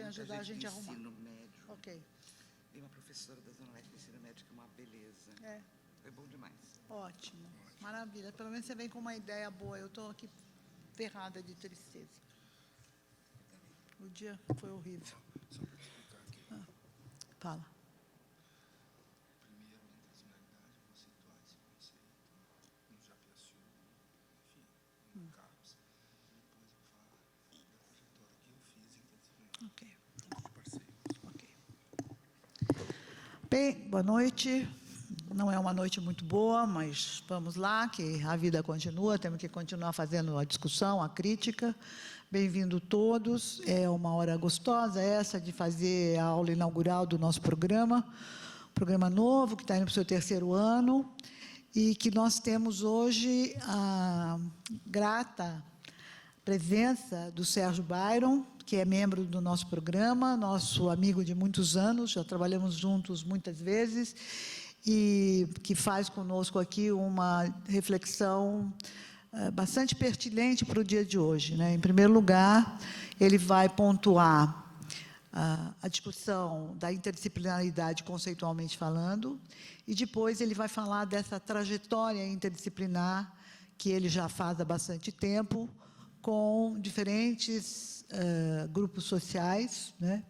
ajudar a gente a arrumar. Ensino médio. Ok. Tem uma professora da Zona Leste de ensino médio que é uma beleza. É. Foi bom demais. Ótimo. Maravilha. Pelo menos você vem com uma ideia boa. Eu estou aqui ferrada de tristeza. O dia foi horrível. Só para explicar aqui. Fala. Primeiro, interdisciplinaridade, conceituar esse conceito, no Japiaçu, enfim, no Carlos. Depois eu falo da trajetória que eu fiz interdisciplinar. Ok. De parceiro. Ok. Bem, boa noite. Não é uma noite muito boa, mas vamos lá, que a vida continua, temos que continuar fazendo a discussão, a crítica. Bem-vindo todos. É uma hora gostosa essa de fazer a aula inaugural do nosso programa novo, que está indo para o seu 3º ano, e que nós temos hoje a grata presença do Sérgio Byron, que é membro do nosso programa, nosso amigo de muitos anos, já trabalhamos juntos muitas vezes, e que faz conosco aqui uma reflexão bastante pertinente para o dia de hoje, né? Em primeiro lugar, ele vai pontuar a discussão da interdisciplinaridade conceitualmente falando, e depois ele vai falar dessa trajetória interdisciplinar que ele já faz há bastante tempo, com diferentes grupos sociais, né?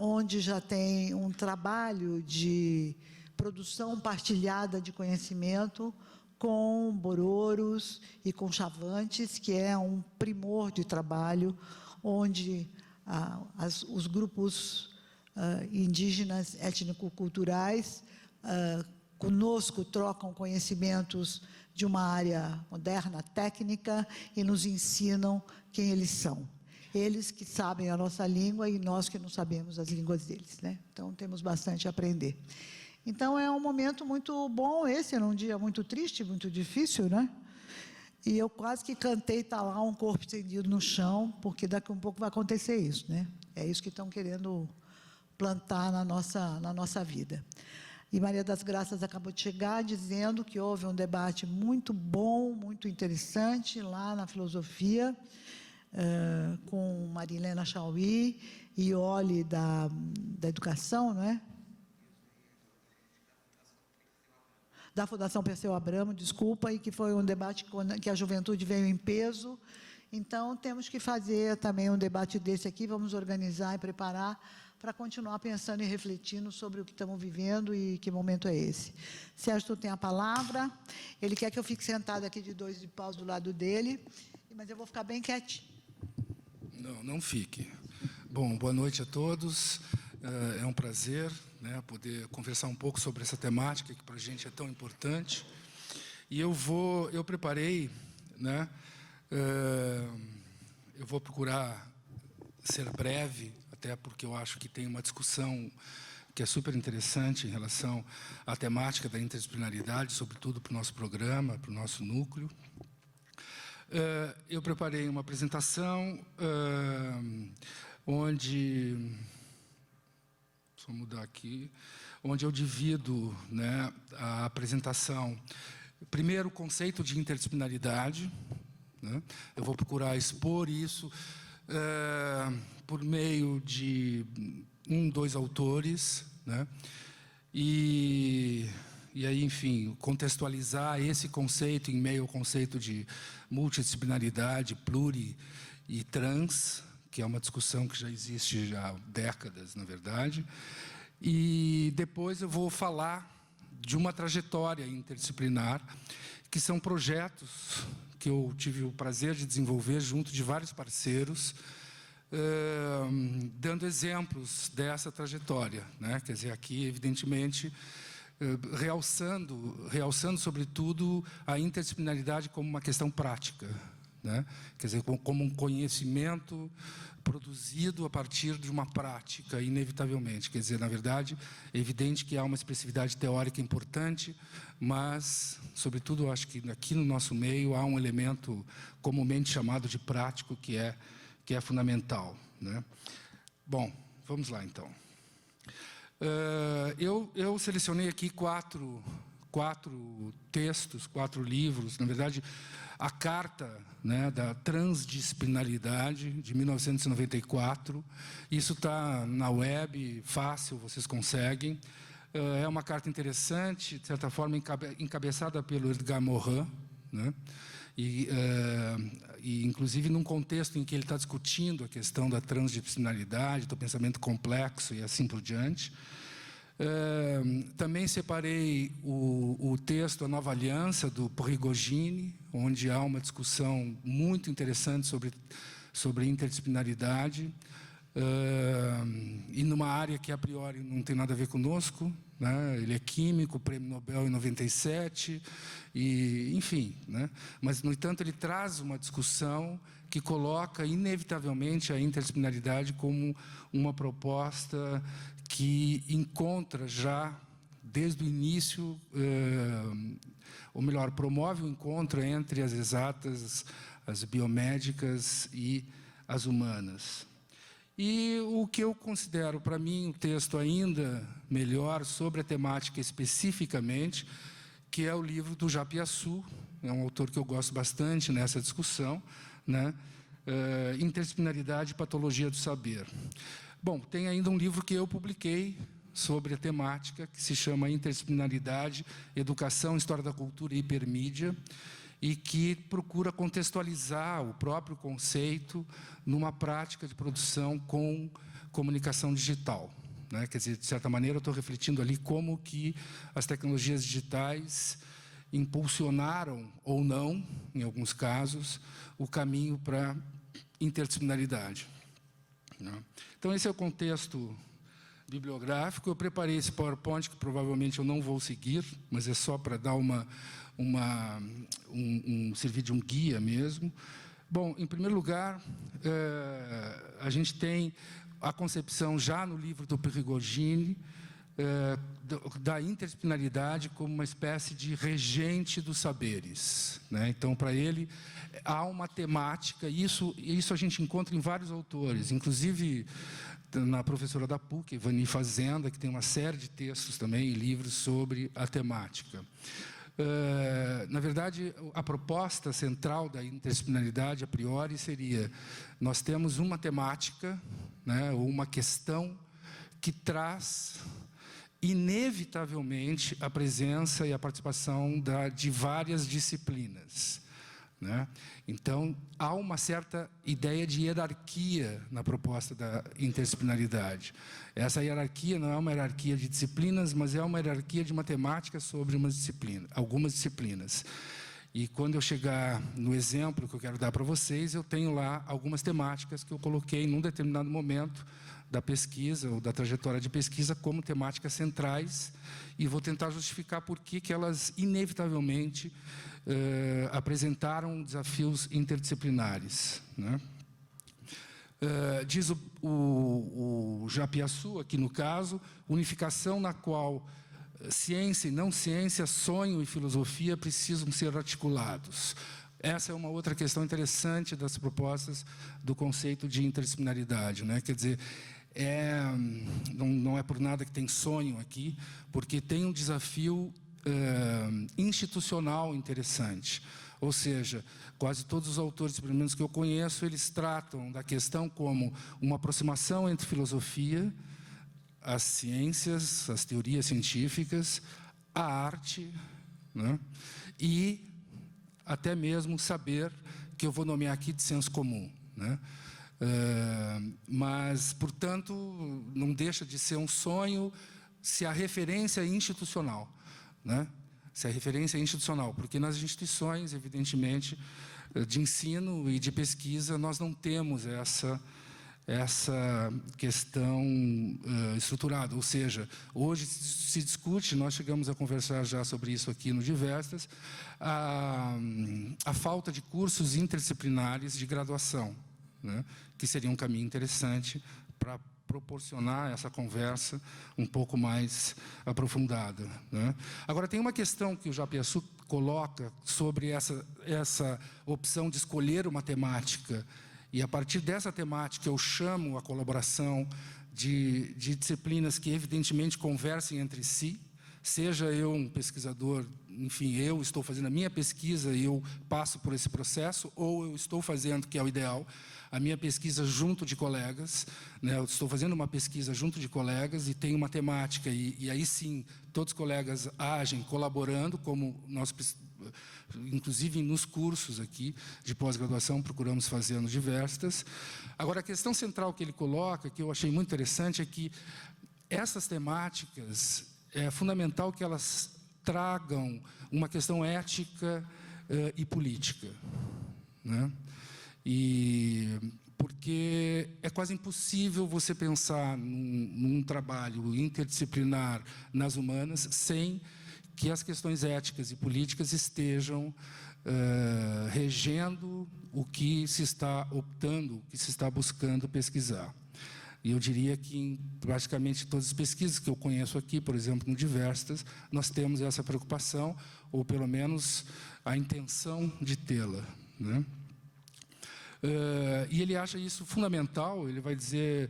Onde já tem um trabalho de produção partilhada de conhecimento com bororos e com chavantes, que é um primor de trabalho, onde os grupos indígenas étnico-culturais conosco trocam conhecimentos de uma área moderna, técnica, e nos ensinam quem eles são. Eles que sabem a nossa língua e nós que não sabemos as línguas deles, né? Então, temos bastante a aprender. Então, é um momento muito bom esse, num dia muito triste, muito difícil, né? E eu quase que cantei, está lá um corpo estendido no chão, porque daqui a um pouco vai acontecer isso, né? É isso que estão querendo plantar na nossa vida. E Maria das Graças acabou de chegar dizendo que houve um debate muito bom, muito interessante lá na filosofia, com Marilena Chauí e Oli da educação, não é? Da Fundação Perseu Abramo, desculpa, e que foi um debate que a juventude veio em peso. Então, temos que fazer também um debate desse aqui, vamos organizar e preparar para continuar pensando e refletindo sobre o que estamos vivendo e que momento é esse. Sérgio, tu tem a palavra, ele quer que eu fique sentada aqui de 2 de paus do lado dele, mas eu vou ficar bem quietinho. Não fique. Bom, boa noite a todos. É um prazer, né, poder conversar um pouco sobre essa temática que para a gente é tão importante. E eu preparei, né, eu vou procurar ser breve, até porque eu acho que tem uma discussão que é super interessante em relação à temática da interdisciplinaridade, sobretudo para o nosso programa, para o nosso núcleo. Eu preparei uma apresentação onde... Vou mudar aqui, onde eu divido, né, a apresentação. Primeiro, o conceito de interdisciplinaridade, né? Eu vou procurar expor isso por meio de 2 autores, né? E aí, enfim, contextualizar esse conceito em meio ao conceito de multidisciplinaridade, pluri e trans, que é uma discussão que já existe já há décadas, na verdade. E depois eu vou falar de uma trajetória interdisciplinar, que são projetos que eu tive o prazer de desenvolver junto de vários parceiros, dando exemplos dessa trajetória, né? Quer dizer, aqui, evidentemente, realçando, sobretudo, a interdisciplinaridade como uma questão prática, né? Quer dizer, como um conhecimento produzido a partir de uma prática, inevitavelmente. Quer dizer, na verdade, é evidente que há uma expressividade teórica importante, mas, sobretudo, eu acho que aqui no nosso meio há um elemento comumente chamado de prático que é fundamental, né? Bom, vamos lá, então. Eu selecionei aqui quatro 4 textos, 4 livros, na verdade, a Carta, né, da Transdisciplinaridade, de 1994. Isso está na web, fácil, vocês conseguem. É uma carta interessante, de certa forma, encabeçada pelo Edgar Morin, né? E, inclusive, num contexto em que ele está discutindo a questão da transdisciplinaridade, do pensamento complexo e assim por diante. Também separei o texto A Nova Aliança, do Prigogine, onde há uma discussão muito interessante sobre interdisciplinaridade, e numa área que, a priori, não tem nada a ver conosco, né? Ele é químico, prêmio Nobel em 97, e, enfim, né? Mas, no entanto, ele traz uma discussão que coloca, inevitavelmente, a interdisciplinaridade como uma proposta que encontra já, desde o início, ou melhor, promove o encontro entre as exatas, as biomédicas e as humanas. E o que eu considero, para mim, um texto ainda melhor sobre a temática especificamente, que é o livro do Japiaçu, é um autor que eu gosto bastante nessa discussão, né? Interdisciplinaridade e Patologia do Saber. Bom, tem ainda um livro que eu publiquei sobre a temática, que se chama Interdisciplinaridade, Educação, História da Cultura e Hipermídia, e que procura contextualizar o próprio conceito numa prática de produção com comunicação digital, né? Quer dizer, de certa maneira, eu estou refletindo ali como que as tecnologias digitais impulsionaram, ou não, em alguns casos, o caminho para interdisciplinaridade, né? Então, esse é o contexto bibliográfico. Eu preparei esse PowerPoint, que provavelmente eu não vou seguir, mas é só para dar servir de um guia mesmo. Bom, em primeiro lugar, a gente tem a concepção já no livro do Prigogine da interdisciplinaridade como uma espécie de regente dos saberes, né? Então, para ele, há uma temática, isso a gente encontra em vários autores, inclusive na professora da PUC, Ivani Fazenda, que tem uma série de textos também e livros sobre a temática. Na verdade, a proposta central da interdisciplinaridade, a priori, seria: nós temos uma temática, né, ou uma questão que traz, inevitavelmente, a presença e a participação de várias disciplinas, né? Então, há uma certa ideia de hierarquia na proposta da interdisciplinaridade. Essa hierarquia não é uma hierarquia de disciplinas, mas é uma hierarquia de matemática sobre algumas disciplinas. E quando eu chegar no exemplo que eu quero dar para vocês, eu tenho lá algumas temáticas que eu coloquei num determinado momento da pesquisa ou da trajetória de pesquisa como temáticas centrais, e vou tentar justificar por que elas inevitavelmente apresentaram desafios interdisciplinares, né? Diz o Japiaçu, aqui no caso, unificação na qual ciência e não ciência, sonho e filosofia precisam ser articulados. Essa é uma outra questão interessante das propostas do conceito de interdisciplinaridade, né? Quer dizer, não é por nada que tem sonho aqui, porque tem um desafio institucional interessante. Ou seja, quase todos os autores, pelo menos que eu conheço, eles tratam da questão como uma aproximação entre filosofia, as ciências, as teorias científicas, a arte, né, e até mesmo saber, que eu vou nomear aqui de senso comum, né? Mas, portanto, não deixa de ser um sonho se a referência é institucional, né? Se a referência é institucional, porque nas instituições, evidentemente, de ensino e de pesquisa, nós não temos essa questão estruturada. Ou seja, hoje se discute, nós chegamos a conversar já sobre isso aqui no Diversas, a falta de cursos interdisciplinares de graduação, né, que seria um caminho interessante para proporcionar essa conversa um pouco mais aprofundada, né? Agora, tem uma questão que o Japiaçu coloca sobre essa opção de escolher uma temática, e a partir dessa temática eu chamo a colaboração de disciplinas que evidentemente conversem entre si, seja eu um pesquisador, enfim, eu estou fazendo a minha pesquisa e eu passo por esse processo, ou eu estou fazendo, que é o ideal, a minha pesquisa junto de colegas, né? Eu estou fazendo uma pesquisa junto de colegas e tem uma temática, e aí sim, todos os colegas agem colaborando, como nós, inclusive nos cursos aqui de pós-graduação, procuramos fazer nos diversas. Agora, a questão central que ele coloca, que eu achei muito interessante, é que essas temáticas, é fundamental que elas tragam uma questão ética e política, né? E porque é quase impossível você pensar num trabalho interdisciplinar nas humanas sem que as questões éticas e políticas estejam regendo o que se está optando, o que se está buscando pesquisar. E eu diria que em praticamente todas as pesquisas que eu conheço aqui, por exemplo, no Diversas, nós temos essa preocupação, ou pelo menos a intenção de tê-la, né? E ele acha isso fundamental, ele vai dizer,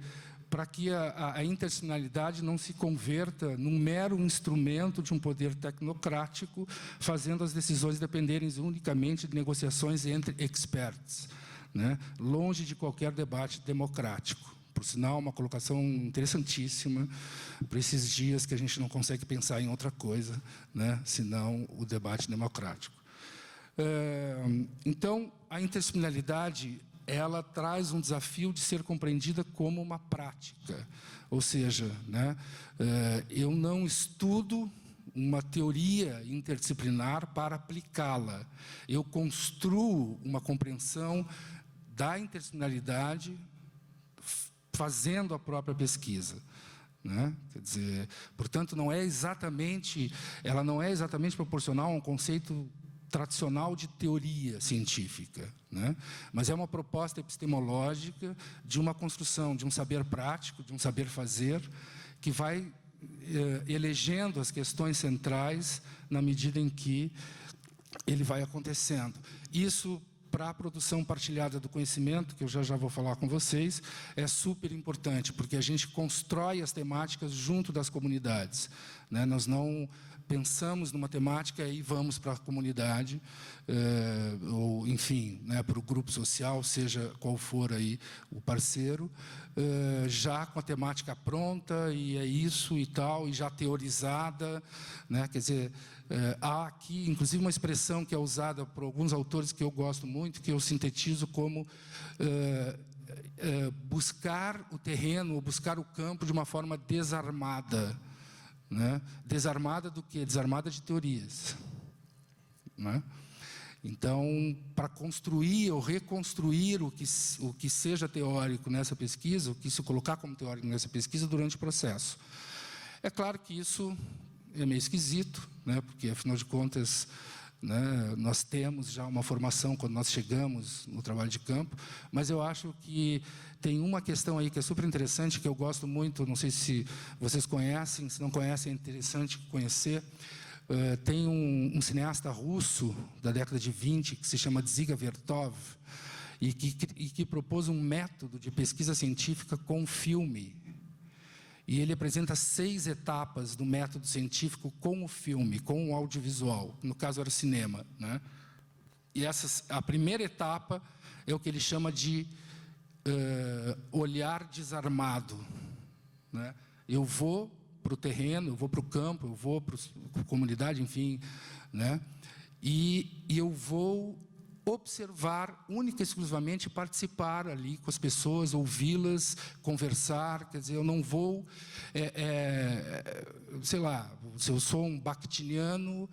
para que a interdisciplinaridade não se converta num mero instrumento de um poder tecnocrático, fazendo as decisões dependerem unicamente de negociações entre experts, né? Longe de qualquer debate democrático. Por sinal, uma colocação interessantíssima para esses dias que a gente não consegue pensar em outra coisa, né, senão o debate democrático. Então, a interdisciplinaridade, ela traz um desafio de ser compreendida como uma prática. Ou seja, né, eu não estudo uma teoria interdisciplinar para aplicá-la. Eu construo uma compreensão da interdisciplinaridade fazendo a própria pesquisa, né? Quer dizer, portanto, ela não é exatamente proporcional a um conceito tradicional de teoria científica, né? Mas é uma proposta epistemológica de uma construção de um saber prático, de um saber fazer, que vai elegendo as questões centrais na medida em que ele vai acontecendo. Isso, para a produção partilhada do conhecimento, que eu já vou falar com vocês, é super importante, porque a gente constrói as temáticas junto das comunidades, né? Nós não pensamos numa temática e vamos para a comunidade, ou, enfim, né, para o grupo social, seja qual for aí o parceiro, já com a temática pronta, e é isso e tal, e já teorizada, né? Quer dizer, há aqui, inclusive, uma expressão que é usada por alguns autores que eu gosto muito, que eu sintetizo como buscar o terreno, ou buscar o campo de uma forma desarmada, né? Desarmada do quê? Desarmada de teorias, né? Então, para construir ou reconstruir o que seja teórico nessa pesquisa, o que se colocar como teórico nessa pesquisa durante o processo. É claro que isso é meio esquisito, né? Porque, afinal de contas, né, nós temos já uma formação quando nós chegamos no trabalho de campo, mas eu acho que tem uma questão aí que é super interessante, que eu gosto muito, não sei se vocês conhecem, se não conhecem, é interessante conhecer. Tem um cineasta russo da década de 20, que se chama Dziga Vertov, e que propôs um método de pesquisa científica com filme. E ele apresenta 6 etapas do método científico com o filme, com o audiovisual. No caso, era o cinema, né? E a primeira etapa é o que ele chama de olhar desarmado, né? Eu vou para o terreno, eu vou para o campo, eu vou para a comunidade, enfim, né? E eu vou observar única e exclusivamente, participar ali com as pessoas, ouvi-las, conversar. Quer dizer, eu não vou, sei lá, se eu sou um bakhtiniano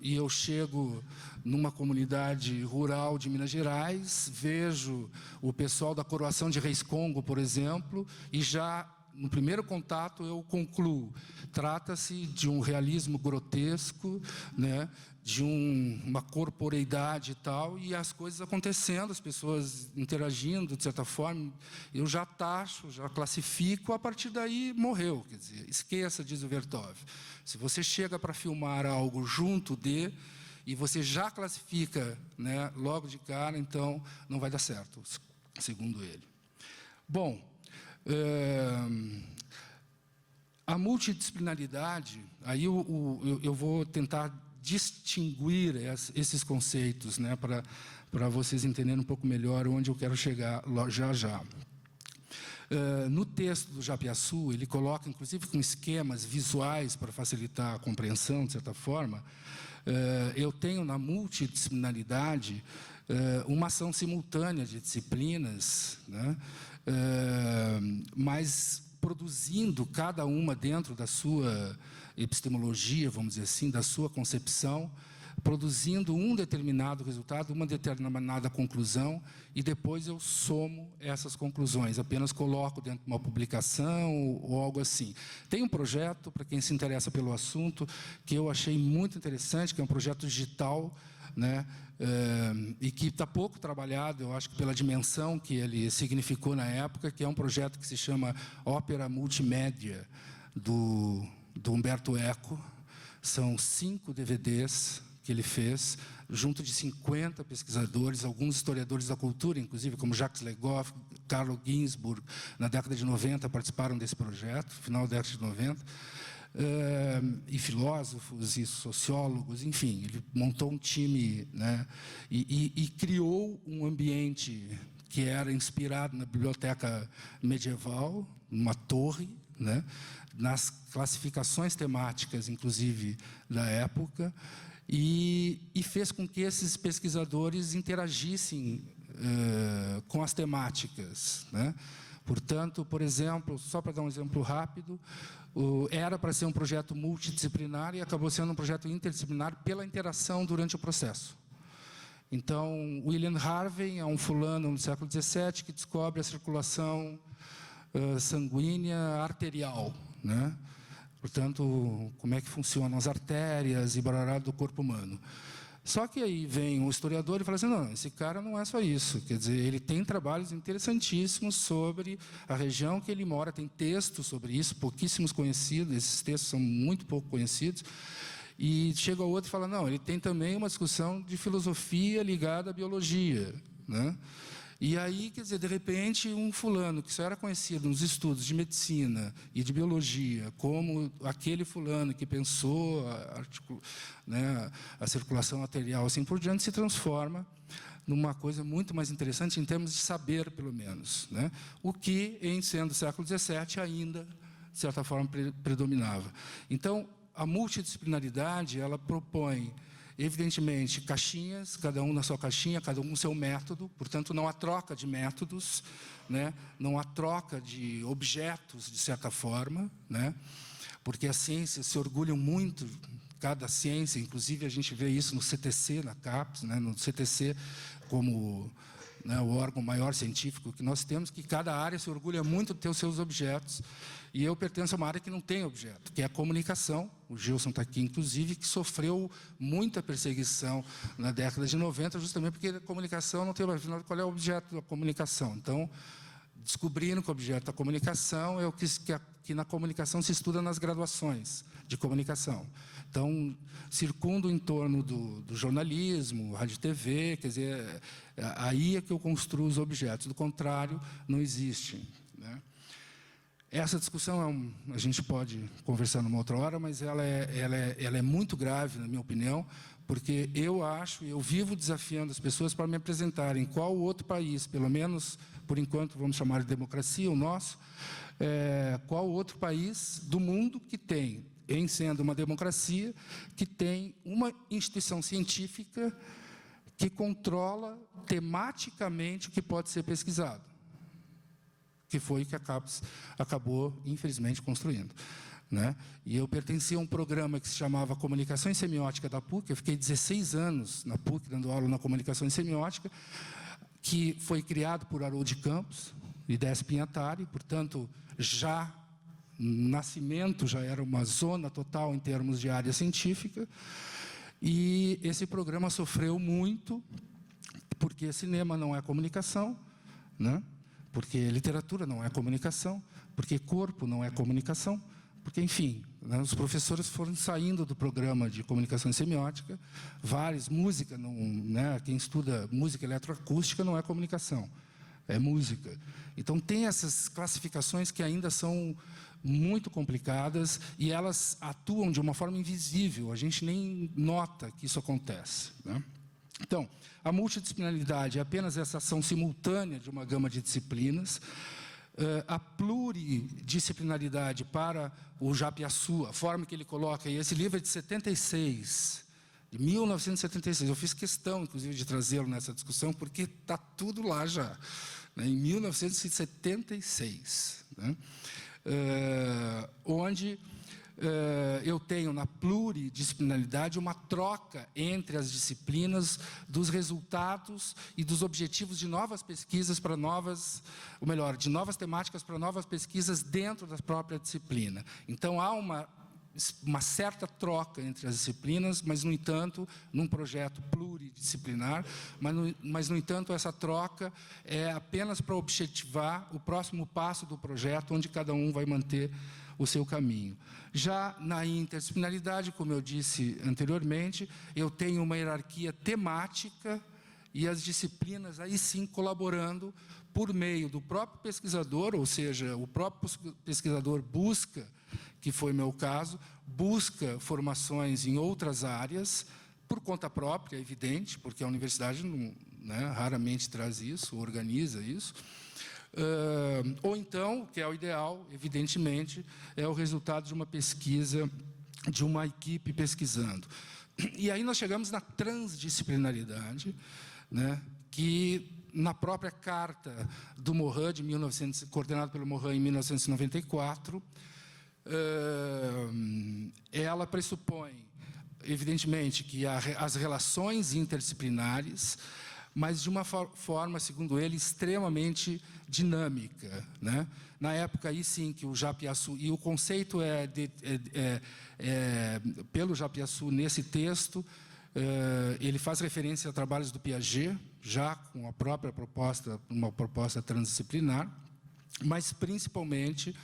e eu chego numa comunidade rural de Minas Gerais, vejo o pessoal da coroação de Reis Congo, por exemplo, e já no primeiro contato eu concluo, trata-se de um realismo grotesco, né, de uma corporeidade e tal, e as coisas acontecendo, as pessoas interagindo, de certa forma, eu já taxo, já classifico, a partir daí morreu. Quer dizer, esqueça, diz o Vertov. Se você chega para filmar algo junto de, e você já classifica, né, logo de cara, então não vai dar certo, segundo ele. Bom, A multidisciplinaridade, aí eu vou tentar distinguir esses conceitos, né, para vocês entenderem um pouco melhor onde eu quero chegar já. No texto do Japiaçu, ele coloca, inclusive, com esquemas visuais para facilitar a compreensão, de certa forma. Eu tenho na multidisciplinaridade uma ação simultânea de disciplinas, né, mas produzindo cada uma dentro da sua epistemologia, vamos dizer assim, da sua concepção, produzindo um determinado resultado, uma determinada conclusão, e depois eu somo essas conclusões, apenas coloco dentro de uma publicação ou algo assim. Tem um projeto, para quem se interessa pelo assunto, que eu achei muito interessante, que é um projeto digital, né, e que está pouco trabalhado, eu acho que pela dimensão que ele significou na época, que é um projeto que se chama Ópera Multimédia, do Humberto Eco. São 5 DVDs que ele fez, junto de 50 pesquisadores, alguns historiadores da cultura, inclusive, como Jacques Legoff, Carlo Ginzburg, na década de 90, participaram desse projeto, final da década de 90, e filósofos e sociólogos, enfim, ele montou um time, né, e criou um ambiente que era inspirado na biblioteca medieval, numa torre, né, nas classificações temáticas, inclusive, da época, e fez com que esses pesquisadores interagissem com as temáticas, né? Portanto, por exemplo, só para dar um exemplo rápido, era para ser um projeto multidisciplinar e acabou sendo um projeto interdisciplinar pela interação durante o processo. Então, William Harvey é um fulano no século XVII que descobre a circulação sanguínea arterial, né? Portanto, como é que funcionam as artérias e barará do corpo humano. Só que aí vem um historiador e fala assim, não, esse cara não é só isso. Quer dizer, ele tem trabalhos interessantíssimos sobre a região que ele mora, tem textos sobre isso, pouquíssimos conhecidos, esses textos são muito pouco conhecidos. E chega o outro e fala, não, ele tem também uma discussão de filosofia ligada à biologia, né? E aí, quer dizer, de repente, um fulano que só era conhecido nos estudos de medicina e de biologia, como aquele fulano que pensou a circulação arterial, assim por diante, se transforma numa coisa muito mais interessante em termos de saber, pelo menos, né? O que, em sendo século XVII, ainda, de certa forma, predominava. Então, a multidisciplinaridade, ela propõe, evidentemente, caixinhas, cada um na sua caixinha, cada um no seu método, portanto, não há troca de métodos, né? Não há troca de objetos, de certa forma, né? Porque as ciências se orgulham muito, cada ciência, inclusive a gente vê isso no CTC, na CAPES, né? No CTC, como, né, o órgão maior científico que nós temos, que cada área se orgulha muito de ter os seus objetos. E eu pertenço a uma área que não tem objeto, que é a comunicação. O Gilson está aqui, inclusive, que sofreu muita perseguição na década de 90, justamente porque a comunicação não tem... Afinal, qual é o objeto da comunicação? Então, descobrindo que o objeto da comunicação é o que na comunicação se estuda nas graduações de comunicação. Então, circundo em torno do jornalismo, rádio e TV, quer dizer, aí é que eu construo os objetos. Do contrário, não existe, né? Essa discussão a gente pode conversar numa outra hora, mas ela é muito grave, na minha opinião, porque eu vivo desafiando as pessoas para me apresentarem qual outro país, pelo menos, por enquanto, vamos chamar de democracia, o nosso, qual outro país do mundo que tem, em sendo uma democracia, que tem uma instituição científica que controla tematicamente o que pode ser pesquisado, que foi o que a CAPES acabou, infelizmente, construindo, né? E eu pertencia a um programa que se chamava Comunicação e Semiótica da PUC. Eu fiquei 16 anos na PUC, dando aula na Comunicação e Semiótica, que foi criado por Haroldo de Campos e Décio Pinhatari, portanto, já nascimento já era uma zona total em termos de área científica. E esse programa sofreu muito, porque cinema não é comunicação, né? Porque literatura não é comunicação, porque corpo não é comunicação, porque, enfim, né, os professores foram saindo do programa de comunicação e semiótica, música, não, né, quem estuda música eletroacústica não é comunicação, é música. Então, tem essas classificações que ainda são muito complicadas e elas atuam de uma forma invisível, a gente nem nota que isso acontece, né? Então, a multidisciplinaridade é apenas essa ação simultânea de uma gama de disciplinas. A pluridisciplinaridade para o Japiaçu, a forma que ele coloca, e esse livro é de 76, de 1976. Eu fiz questão, inclusive, de trazê-lo nessa discussão, porque está tudo lá já, né, em 1976, né, onde eu tenho na pluridisciplinaridade uma troca entre as disciplinas dos resultados e dos objetivos de novas pesquisas para novas, ou melhor, de novas temáticas para novas pesquisas dentro da própria disciplina. Então, há uma certa troca entre as disciplinas, mas, no entanto, num projeto pluridisciplinar, mas, no entanto, essa troca é apenas para objetivar o próximo passo do projeto, onde cada um vai manter o seu caminho. Já na interdisciplinaridade, como eu disse anteriormente, eu tenho uma hierarquia temática e as disciplinas, aí sim, colaborando por meio do próprio pesquisador, ou seja, o próprio pesquisador busca, que foi meu caso, busca formações em outras áreas, por conta própria, é evidente, porque a universidade não, né, raramente traz isso, organiza isso. Ou então, que é o ideal, evidentemente, é o resultado de uma pesquisa, de uma equipe pesquisando. E aí nós chegamos na transdisciplinaridade, né, que na própria carta do Morin, coordenado pelo Morin em 1994, ela pressupõe, evidentemente, que as relações interdisciplinares, mas de uma forma, segundo ele, extremamente dinâmica, né? Na época, aí sim, que o Japiaçu, e o conceito pelo Japiaçu nesse texto, ele faz referência a trabalhos do Piaget, já com a própria proposta, uma proposta transdisciplinar, mas principalmente,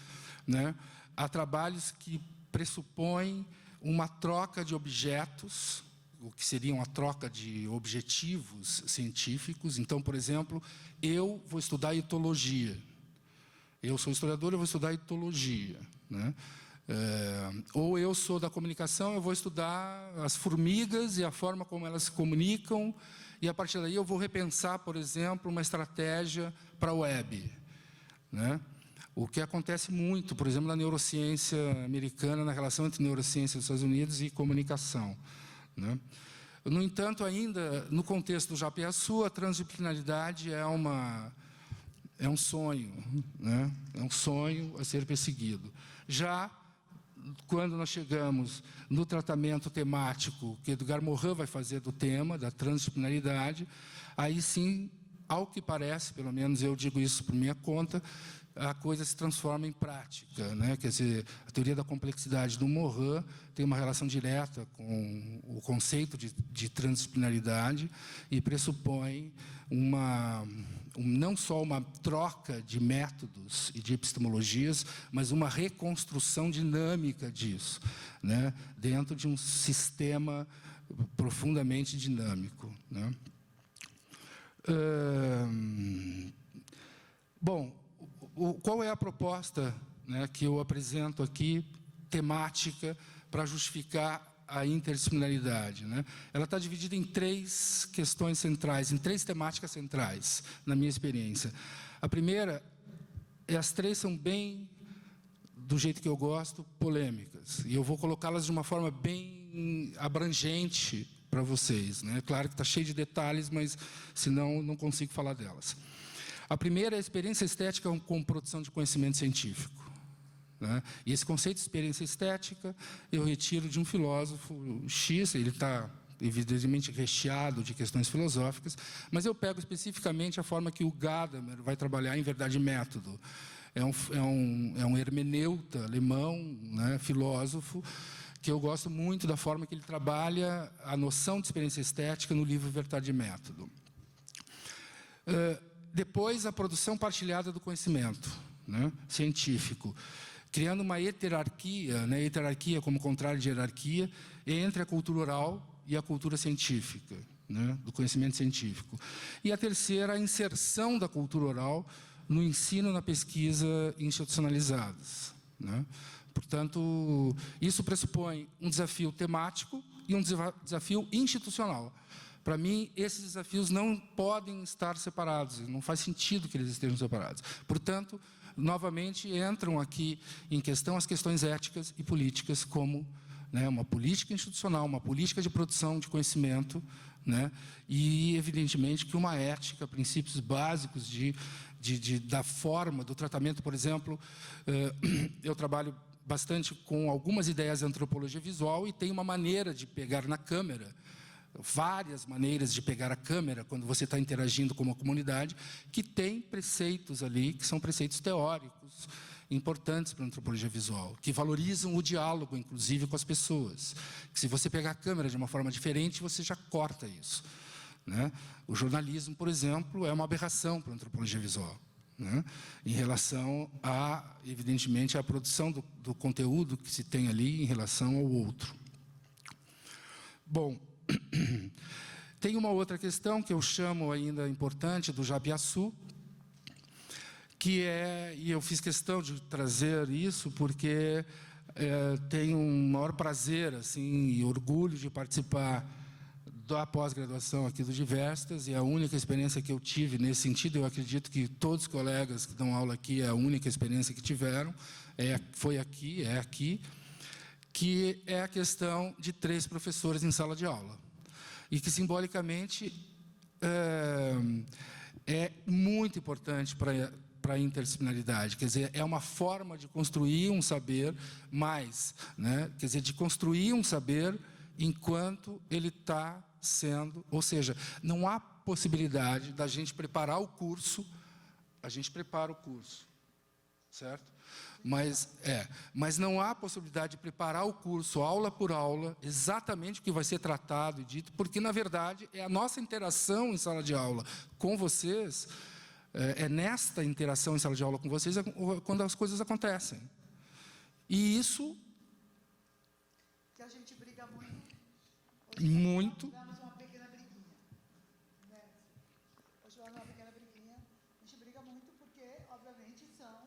né, a trabalhos que pressupõem uma troca de objetos, o que seria uma troca de objetivos científicos. Então, por exemplo, eu vou estudar etologia. Eu sou historiador, eu vou estudar etologia, né? Ou eu sou da comunicação, eu vou estudar as formigas e a forma como elas se comunicam, e a partir daí eu vou repensar, por exemplo, uma estratégia para a web, né? O que acontece muito, por exemplo, na neurociência americana, na relação entre neurociência dos Estados Unidos e comunicação, né? No entanto, ainda no contexto do Japiaçu, a transdisciplinaridade é um sonho, né? É um sonho a ser perseguido. Já quando nós chegamos no tratamento temático que Edgar Morin vai fazer do tema, da transdisciplinaridade, aí sim, ao que parece, pelo menos eu digo isso por minha conta, a coisa se transforma em prática, né? Quer dizer, a teoria da complexidade do Morin tem uma relação direta com o conceito de transdisciplinaridade e pressupõe não só uma troca de métodos e de epistemologias, mas uma reconstrução dinâmica disso, né? Dentro de um sistema profundamente dinâmico, né? Bom, qual é a proposta, né, que eu apresento aqui, temática, para justificar a interdisciplinaridade, né? Ela está dividida em 3 questões centrais, em 3 temáticas centrais, na minha experiência. A primeira, as 3 são bem, do jeito que eu gosto, polêmicas. E eu vou colocá-las de uma forma bem abrangente para vocês, né? Claro que está cheio de detalhes, mas, senão, não consigo falar delas. A primeira é a experiência estética com produção de conhecimento científico, né? E esse conceito de experiência estética eu retiro de um filósofo X, ele está evidentemente recheado de questões filosóficas, mas eu pego especificamente a forma que o Gadamer vai trabalhar em Verdade e Método. É um hermeneuta alemão, né, filósofo, que eu gosto muito da forma que ele trabalha a noção de experiência estética no livro Verdade e Método. Depois, a produção partilhada do conhecimento, né, científico, criando uma heterarquia, né, heterarquia como contrário de hierarquia, entre a cultura oral e a cultura científica, né, do conhecimento científico. E a terceira, a inserção da cultura oral no ensino e na pesquisa institucionalizadas, né? Portanto, isso pressupõe um desafio temático e um desafio institucional. Para mim, esses desafios não podem estar separados, não faz sentido que eles estejam separados. Portanto, novamente, entram aqui em questão as questões éticas e políticas, como, né, uma política institucional, uma política de produção de conhecimento, né, e, evidentemente, que uma ética, princípios básicos da forma, do tratamento. Por exemplo, eu trabalho bastante com algumas ideias de antropologia visual e tem uma maneira de pegar na câmera, várias maneiras de pegar a câmera quando você está interagindo com uma comunidade, que tem preceitos ali, que são preceitos teóricos, importantes para a antropologia visual, que valorizam o diálogo, inclusive, com as pessoas. Que se você pegar a câmera de uma forma diferente, você já corta isso, né? O jornalismo, por exemplo, é uma aberração para a antropologia visual, né, em relação a, evidentemente, a produção do conteúdo que se tem ali em relação ao outro. Bom, tem uma outra questão que eu chamo ainda importante do Japiaçu, que é, e eu fiz questão de trazer isso porque tenho um maior prazer assim, e orgulho de participar da pós-graduação aqui do Diversas, e a única experiência que eu tive nesse sentido, eu acredito que todos os colegas que dão aula aqui, é a única experiência que tiveram, foi aqui, é aqui, que é a questão de 3 professores em sala de aula. E que, simbolicamente, é muito importante para a interdisciplinaridade. Quer dizer, é uma forma de construir um saber mais, né? Quer dizer, de construir um saber enquanto ele está sendo... Ou seja, não há possibilidade da gente preparar o curso, a gente prepara o curso, certo? Mas não há possibilidade de preparar o curso, aula por aula, exatamente o que vai ser tratado e dito, porque, na verdade, é a nossa interação em sala de aula com vocês, é nesta interação em sala de aula com vocês quando as coisas acontecem. E isso... Que a gente briga muito. Muito. Tivemos uma pequena briguinha, né? Hoje tivemos uma pequena briguinha. A gente briga muito porque, obviamente, são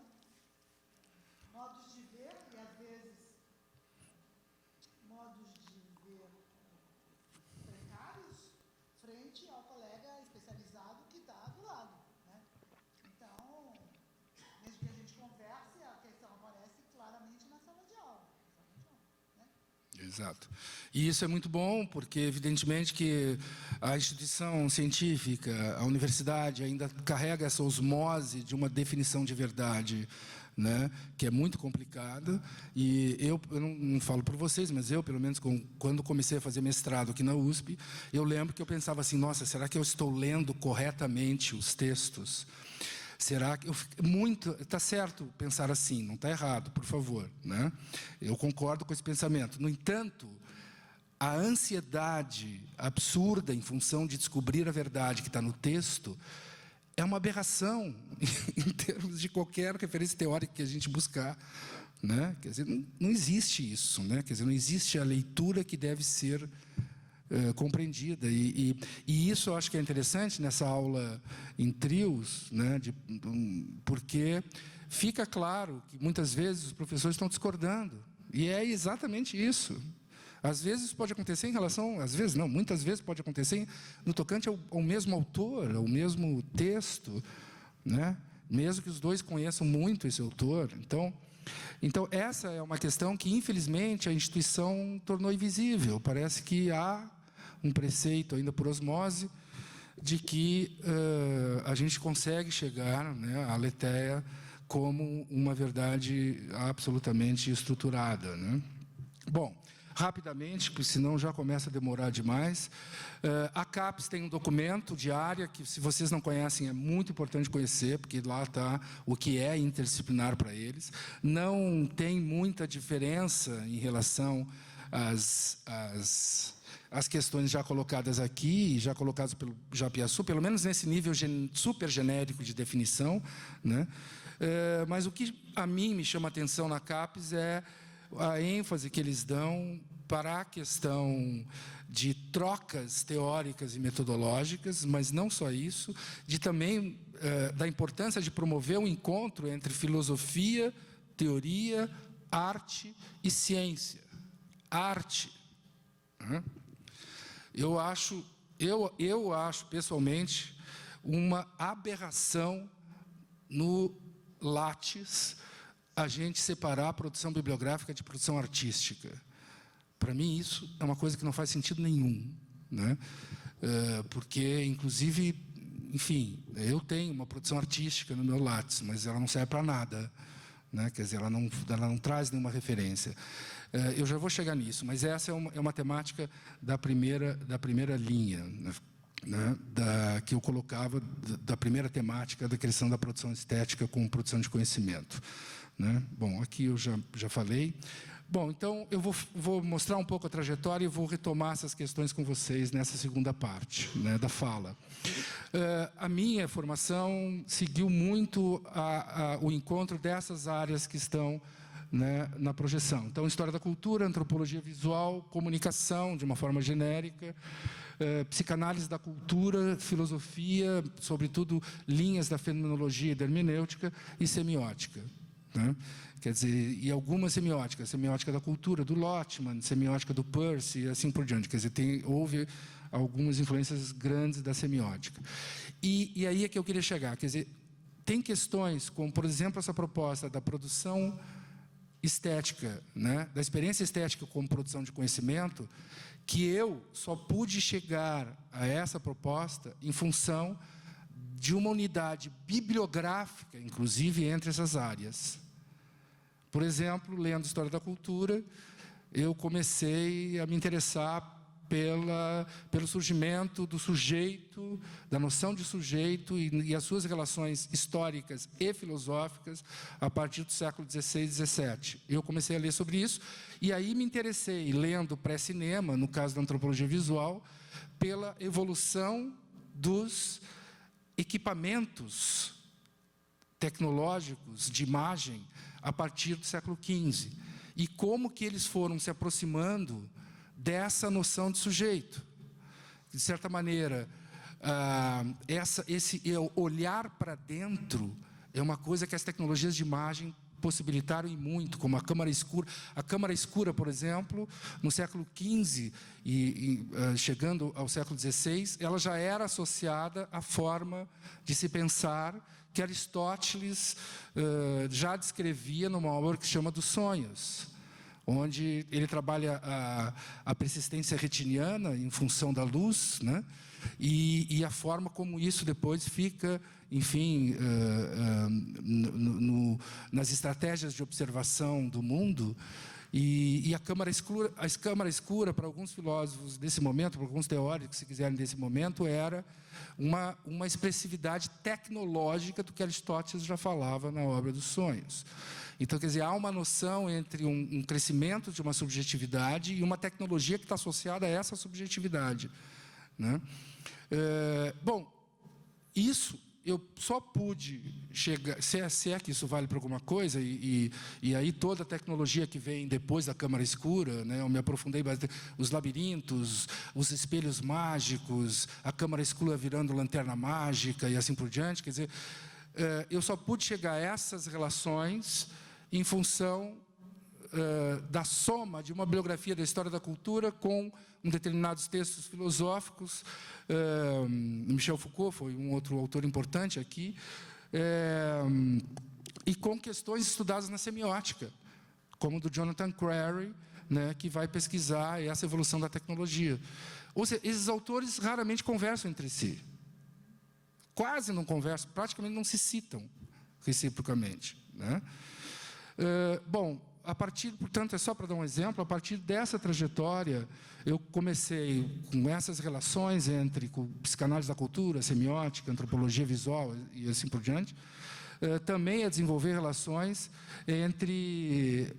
modos de ver e, às vezes, modos de ver precários frente ao colega especializado que está do lado, né? Então, mesmo que a gente converse, a questão aparece claramente na sala de aula, né? Exato. E isso é muito bom, porque, evidentemente, que a instituição científica, a universidade, ainda carrega essa osmose de uma definição de verdade, né, que é muito complicada. E eu não falo por vocês, mas eu, pelo menos, quando comecei a fazer mestrado aqui na USP, eu lembro que eu pensava assim, nossa, será que eu estou lendo corretamente os textos? Será que está certo pensar assim, não está errado, por favor, né? Eu concordo com esse pensamento. No entanto, a ansiedade absurda em função de descobrir a verdade que está no texto é uma aberração em termos de qualquer referência teórica que a gente buscar, né? Quer dizer, não existe isso, né? Quer dizer, não existe a leitura que deve ser compreendida. E isso eu acho que é interessante nessa aula em trios, né? Porque fica claro que muitas vezes os professores estão discordando. E é exatamente isso. Às vezes pode acontecer em relação... Às vezes não, muitas vezes pode acontecer no tocante ao mesmo autor, ao mesmo texto, né? Mesmo que os dois conheçam muito esse autor. Então, essa é uma questão que, infelizmente, a instituição tornou invisível. Parece que há um preceito, ainda por osmose, de que a gente consegue chegar, né, à aletheia como uma verdade absolutamente estruturada, né? Bom, rapidamente, porque senão já começa a demorar demais. A CAPES tem um documento de área que, se vocês não conhecem, é muito importante conhecer, porque lá está o que é interdisciplinar para eles. Não tem muita diferença em relação às questões já colocadas aqui, já colocadas pelo Japiaçu, pelo menos nesse nível super genérico de definição, né? Mas o que a mim me chama a atenção na CAPES é a ênfase que eles dão para a questão de trocas teóricas e metodológicas, mas não só isso, de também da importância de promover um encontro entre filosofia teoria, arte e ciência. Arte. Eu acho pessoalmente uma aberração no Lattes a gente separar a produção bibliográfica de produção artística. Para mim, isso é uma coisa que não faz sentido nenhum, né? Porque, inclusive, enfim, eu tenho uma produção artística no meu Lattes, mas ela não serve para nada, né? Quer dizer, ela não traz nenhuma referência. Eu já vou chegar nisso, mas essa é uma temática da primeira linha, né? Que eu colocava, da primeira temática da questão da produção estética com produção de conhecimento, né? Bom, aqui eu já falei. Bom, então eu vou mostrar um pouco a trajetória e vou retomar essas questões com vocês nessa segunda parte, né, da fala. A minha formação seguiu muito o encontro dessas áreas que estão, né, na projeção. Então, história da cultura, antropologia visual, comunicação, de uma forma genérica, psicanálise da cultura, filosofia, sobretudo linhas da fenomenologia e da hermenêutica e semiótica, né? Quer dizer, e algumas semióticas, semiótica da cultura, do Lotman, semiótica do Peirce, e assim por diante. Quer dizer, houve algumas influências grandes da semiótica. E aí é que eu queria chegar. Quer dizer, tem questões como, por exemplo, essa proposta da produção estética, né, da experiência estética como produção de conhecimento, que eu só pude chegar a essa proposta em função de uma unidade bibliográfica, inclusive, entre essas áreas. Por exemplo, lendo História da Cultura, eu comecei a me interessar pelo surgimento do sujeito, da noção de sujeito e as suas relações históricas e filosóficas a partir do século XVI e XVII. Eu comecei a ler sobre isso e aí me interessei, lendo pré-cinema, no caso da antropologia visual, pela evolução dos equipamentos tecnológicos de imagem a partir do século XV e como que eles foram se aproximando dessa noção de sujeito. De certa maneira, esse olhar para dentro é uma coisa que as tecnologias de imagem possibilitaram e muito, como a câmara escura. A câmara escura, por exemplo, no século XV chegando ao século XVI, ela já era associada à forma de se pensar que Aristóteles já descrevia numa obra que se chama dos Sonhos, onde ele trabalha a persistência retiniana em função da luz, né? E a forma como isso depois fica, enfim, nas estratégias de observação do mundo. E a câmara escura, para alguns filósofos desse momento, para alguns teóricos, se quiserem, desse momento, era uma expressividade tecnológica do que Aristóteles já falava na obra dos Sonhos. Então, quer dizer, há uma noção entre um crescimento de uma subjetividade e uma tecnologia que está associada a essa subjetividade, né? Bom, isso eu só pude chegar, se é que isso vale para alguma coisa, e aí toda a tecnologia que vem depois da câmara escura, né, eu me aprofundei bastante, os labirintos, os espelhos mágicos, a câmara escura virando lanterna mágica e assim por diante, quer dizer, eu só pude chegar a essas relações em função da soma de uma biografia da história da cultura com determinados textos filosóficos. Michel Foucault foi um outro autor importante aqui, e com questões estudadas na semiótica, como do Jonathan Crary, né, que vai pesquisar essa evolução da tecnologia. Ou seja, esses autores raramente conversam entre si. Quase não conversam, praticamente não se citam reciprocamente, né? Bom, a partir, portanto, é só para dar um exemplo, a partir dessa trajetória, eu comecei com essas relações entre psicanálise da cultura, semiótica, antropologia visual e assim por diante, também a desenvolver relações entre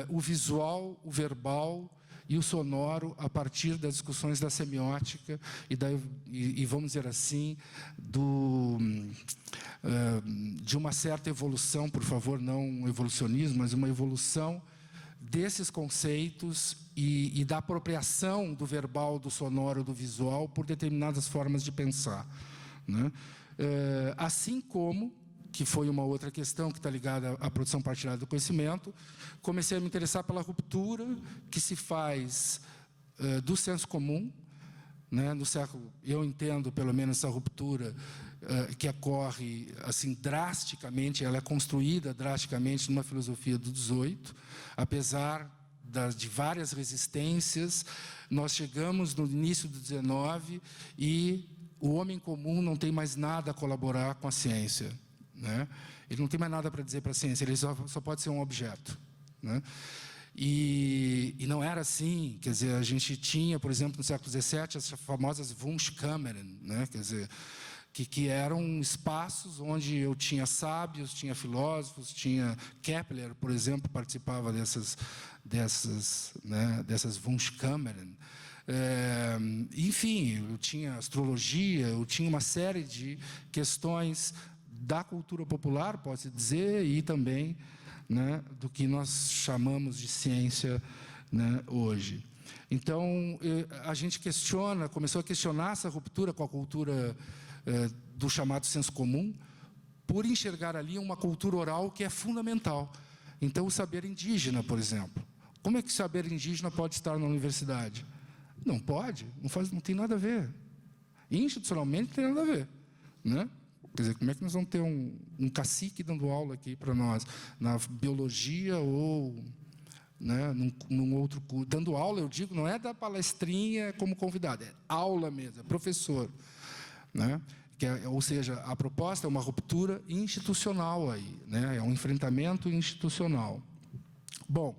o visual, o verbal e o sonoro a partir das discussões da semiótica e vamos dizer assim, de uma certa evolução, por favor, não um evolucionismo, mas uma evolução desses conceitos e da apropriação do verbal, do sonoro, do visual por determinadas formas de pensar, né? Assim como que foi uma outra questão que está ligada à produção partilhada do conhecimento, comecei a me interessar pela ruptura que se faz do senso comum, né? No século, eu entendo, pelo menos, essa ruptura que ocorre assim drasticamente, ela é construída drasticamente numa filosofia do 18, apesar de várias resistências, nós chegamos no início do 19 e o homem comum não tem mais nada a colaborar com a ciência, né? Ele não tem mais nada para dizer para a ciência, ele só pode ser um objeto, né? E não era assim, quer dizer, a gente tinha, por exemplo, no século XVII, as famosas Wunschkammern, né? Quer dizer, que eram espaços onde eu tinha sábios, tinha filósofos, tinha Kepler, por exemplo, participava dessas Wunschkammern. Enfim, eu tinha astrologia, eu tinha uma série de questões da cultura popular, pode-se dizer, e também, né, do que nós chamamos de ciência, né, hoje. Então, a gente começou a questionar essa ruptura com a cultura do chamado senso comum, por enxergar ali uma cultura oral que é fundamental. Então, o saber indígena, por exemplo. Como é que o saber indígena pode estar na universidade? Não pode, não tem nada a ver. Institucionalmente, não tem nada a ver, né? Quer dizer, como é que nós vamos ter um cacique dando aula aqui para nós, na biologia ou, né, num outro curso? Dando aula, eu digo, não é da palestrinha como convidado, é aula mesmo, é professor, né? Ou seja, a proposta é uma ruptura institucional aí, né? É um enfrentamento institucional. Bom,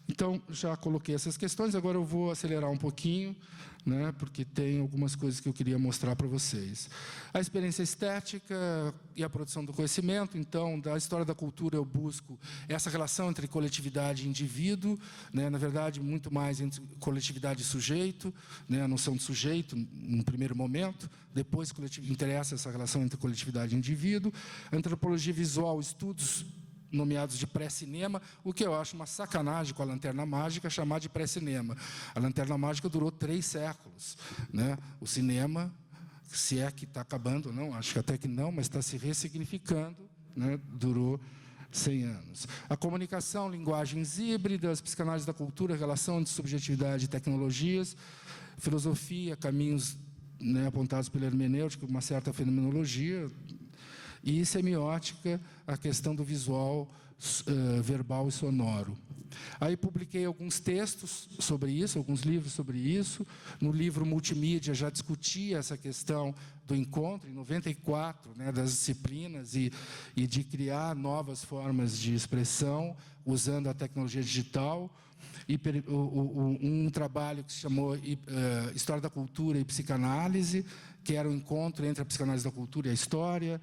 então, já coloquei essas questões, agora eu vou acelerar um pouquinho, né, porque tem algumas coisas que eu queria mostrar para vocês. A experiência estética e a produção do conhecimento. Então, da história da cultura, eu busco essa relação entre coletividade e indivíduo, né, na verdade, muito mais entre coletividade e sujeito, né, a noção de sujeito, no primeiro momento, depois interessa essa relação entre coletividade e indivíduo. Antropologia visual, estudos nomeados de pré-cinema, o que eu acho uma sacanagem com a Lanterna Mágica, chamar de pré-cinema. A Lanterna Mágica durou 3 séculos, né? O cinema, se é que está acabando ou não, acho que até que não, mas está se ressignificando, né? Durou 100 anos. A comunicação, linguagens híbridas, psicanálise da cultura, relação entre subjetividade e tecnologias, filosofia, caminhos, né, apontados pela hermenêutica, uma certa fenomenologia, e semiótica, a questão do visual, verbal e sonoro. Aí publiquei alguns textos sobre isso, alguns livros sobre isso. No livro Multimídia já discutia essa questão do encontro, em 94, né, das disciplinas e de criar novas formas de expressão usando a tecnologia digital. Um trabalho que se chamou História da Cultura e Psicanálise, que era o encontro entre a psicanálise da cultura e a história.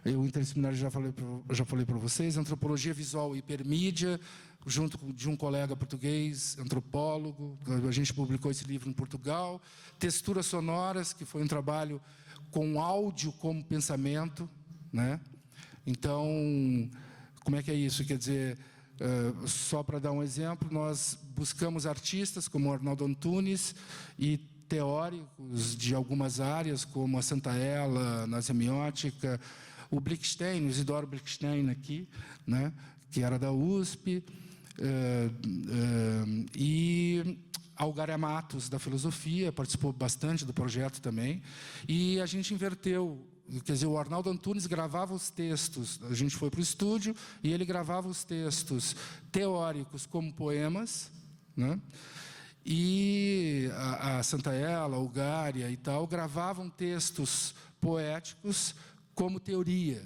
O interdisciplinar já falei para vocês. Antropologia visual e hipermídia, junto de um colega português, antropólogo. A gente publicou esse livro em Portugal. Texturas sonoras, que foi um trabalho com áudio como pensamento, né? Então, como é que é isso? Quer dizer, só para dar um exemplo, nós buscamos artistas como Arnaldo Antunes e teóricos de algumas áreas, como a Santaella, na semiótica, o Blickstein, o Isidoro Blickstein aqui, né, que era da USP, e Algaré Matos, da filosofia, participou bastante do projeto também, e a gente inverteu. Quer dizer, o Arnaldo Antunes gravava os textos, a gente foi para o estúdio e ele gravava os textos teóricos como poemas, né? E a Santaella, a Algária e tal, gravavam textos poéticos como teoria.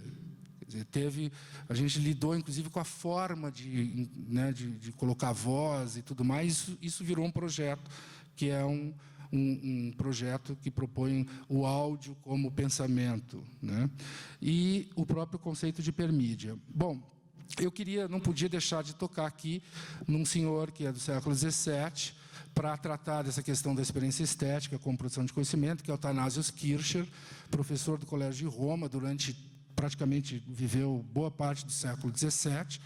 Quer dizer, a gente lidou, inclusive, com a forma de colocar voz e tudo mais. Isso virou um projeto, que é um projeto que propõe o áudio como pensamento, né? E o próprio conceito de hipermídia. Bom, não podia deixar de tocar aqui num senhor que é do século XVII, para tratar dessa questão da experiência estética como produção de conhecimento, que é o Thanasius Kircher, professor do Colégio de Roma, praticamente viveu boa parte do século XVII.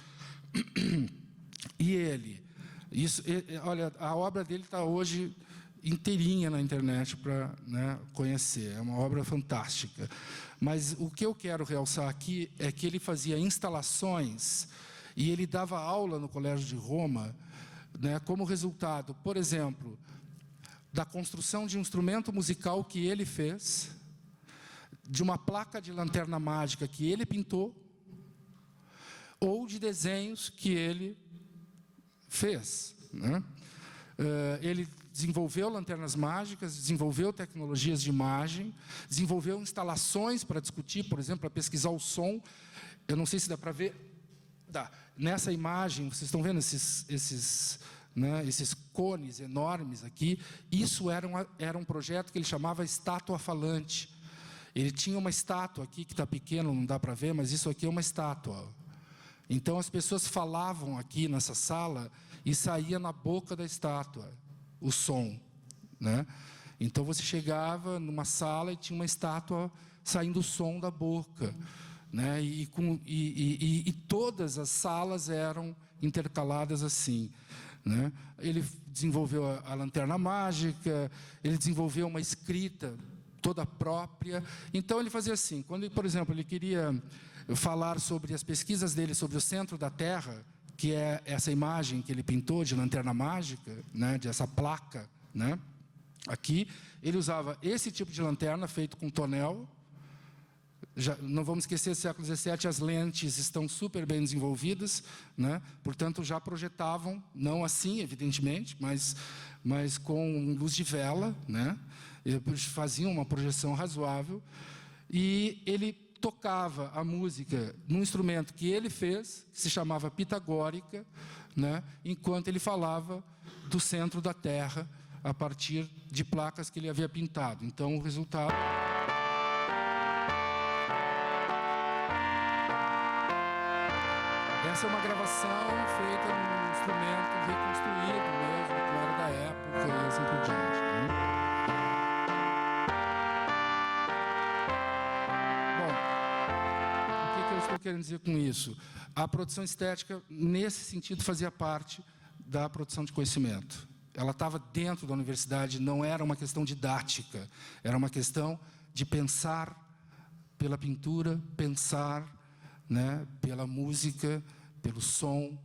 E olha, a obra dele está hoje inteirinha na internet para, né, conhecer. É uma obra fantástica. Mas o que eu quero realçar aqui é que ele fazia instalações e ele dava aula no Colégio de Roma, né, como resultado, por exemplo, da construção de um instrumento musical que ele fez, de uma placa de lanterna mágica que ele pintou, ou de desenhos que ele fez, né? Ele desenvolveu lanternas mágicas, desenvolveu tecnologias de imagem, desenvolveu instalações para discutir, por exemplo, para pesquisar o som. Eu não sei se dá para ver. Dá. Nessa imagem, vocês estão vendo esses cones enormes aqui? Isso era um projeto que ele chamava estátua falante. Ele tinha uma estátua aqui, que está pequeno, não dá para ver, mas isso aqui é uma estátua. Então, as pessoas falavam aqui nessa sala e saía na boca da estátua o som, né? Então, você chegava numa sala e tinha uma estátua saindo o som da boca, né? E todas as salas eram intercaladas assim, né? Ele desenvolveu a lanterna mágica, ele desenvolveu uma escrita toda própria. Então, ele fazia assim, quando, por exemplo, ele queria falar sobre as pesquisas dele sobre o centro da Terra, que é essa imagem que ele pintou de lanterna mágica, né, dessa placa, né? Aqui, ele usava esse tipo de lanterna feito com tonel. Já, não vamos esquecer, no século XVII, as lentes estão super bem desenvolvidas, né? Portanto, já projetavam, não assim, evidentemente, mas com luz de vela, né? Eles faziam uma projeção razoável. E ele tocava a música num instrumento que ele fez, que se chamava pitagórica, né, enquanto ele falava do centro da Terra, a partir de placas que ele havia pintado. Então, o resultado... Essa é uma gravação feita num instrumento reconstruído mesmo, que era da época, e assim por diante, né? O que eu estou querendo dizer com isso? A produção estética, nesse sentido, fazia parte da produção de conhecimento. Ela estava dentro da universidade, não era uma questão didática, era uma questão de pensar pela pintura, pensar, né, pela música, pelo som,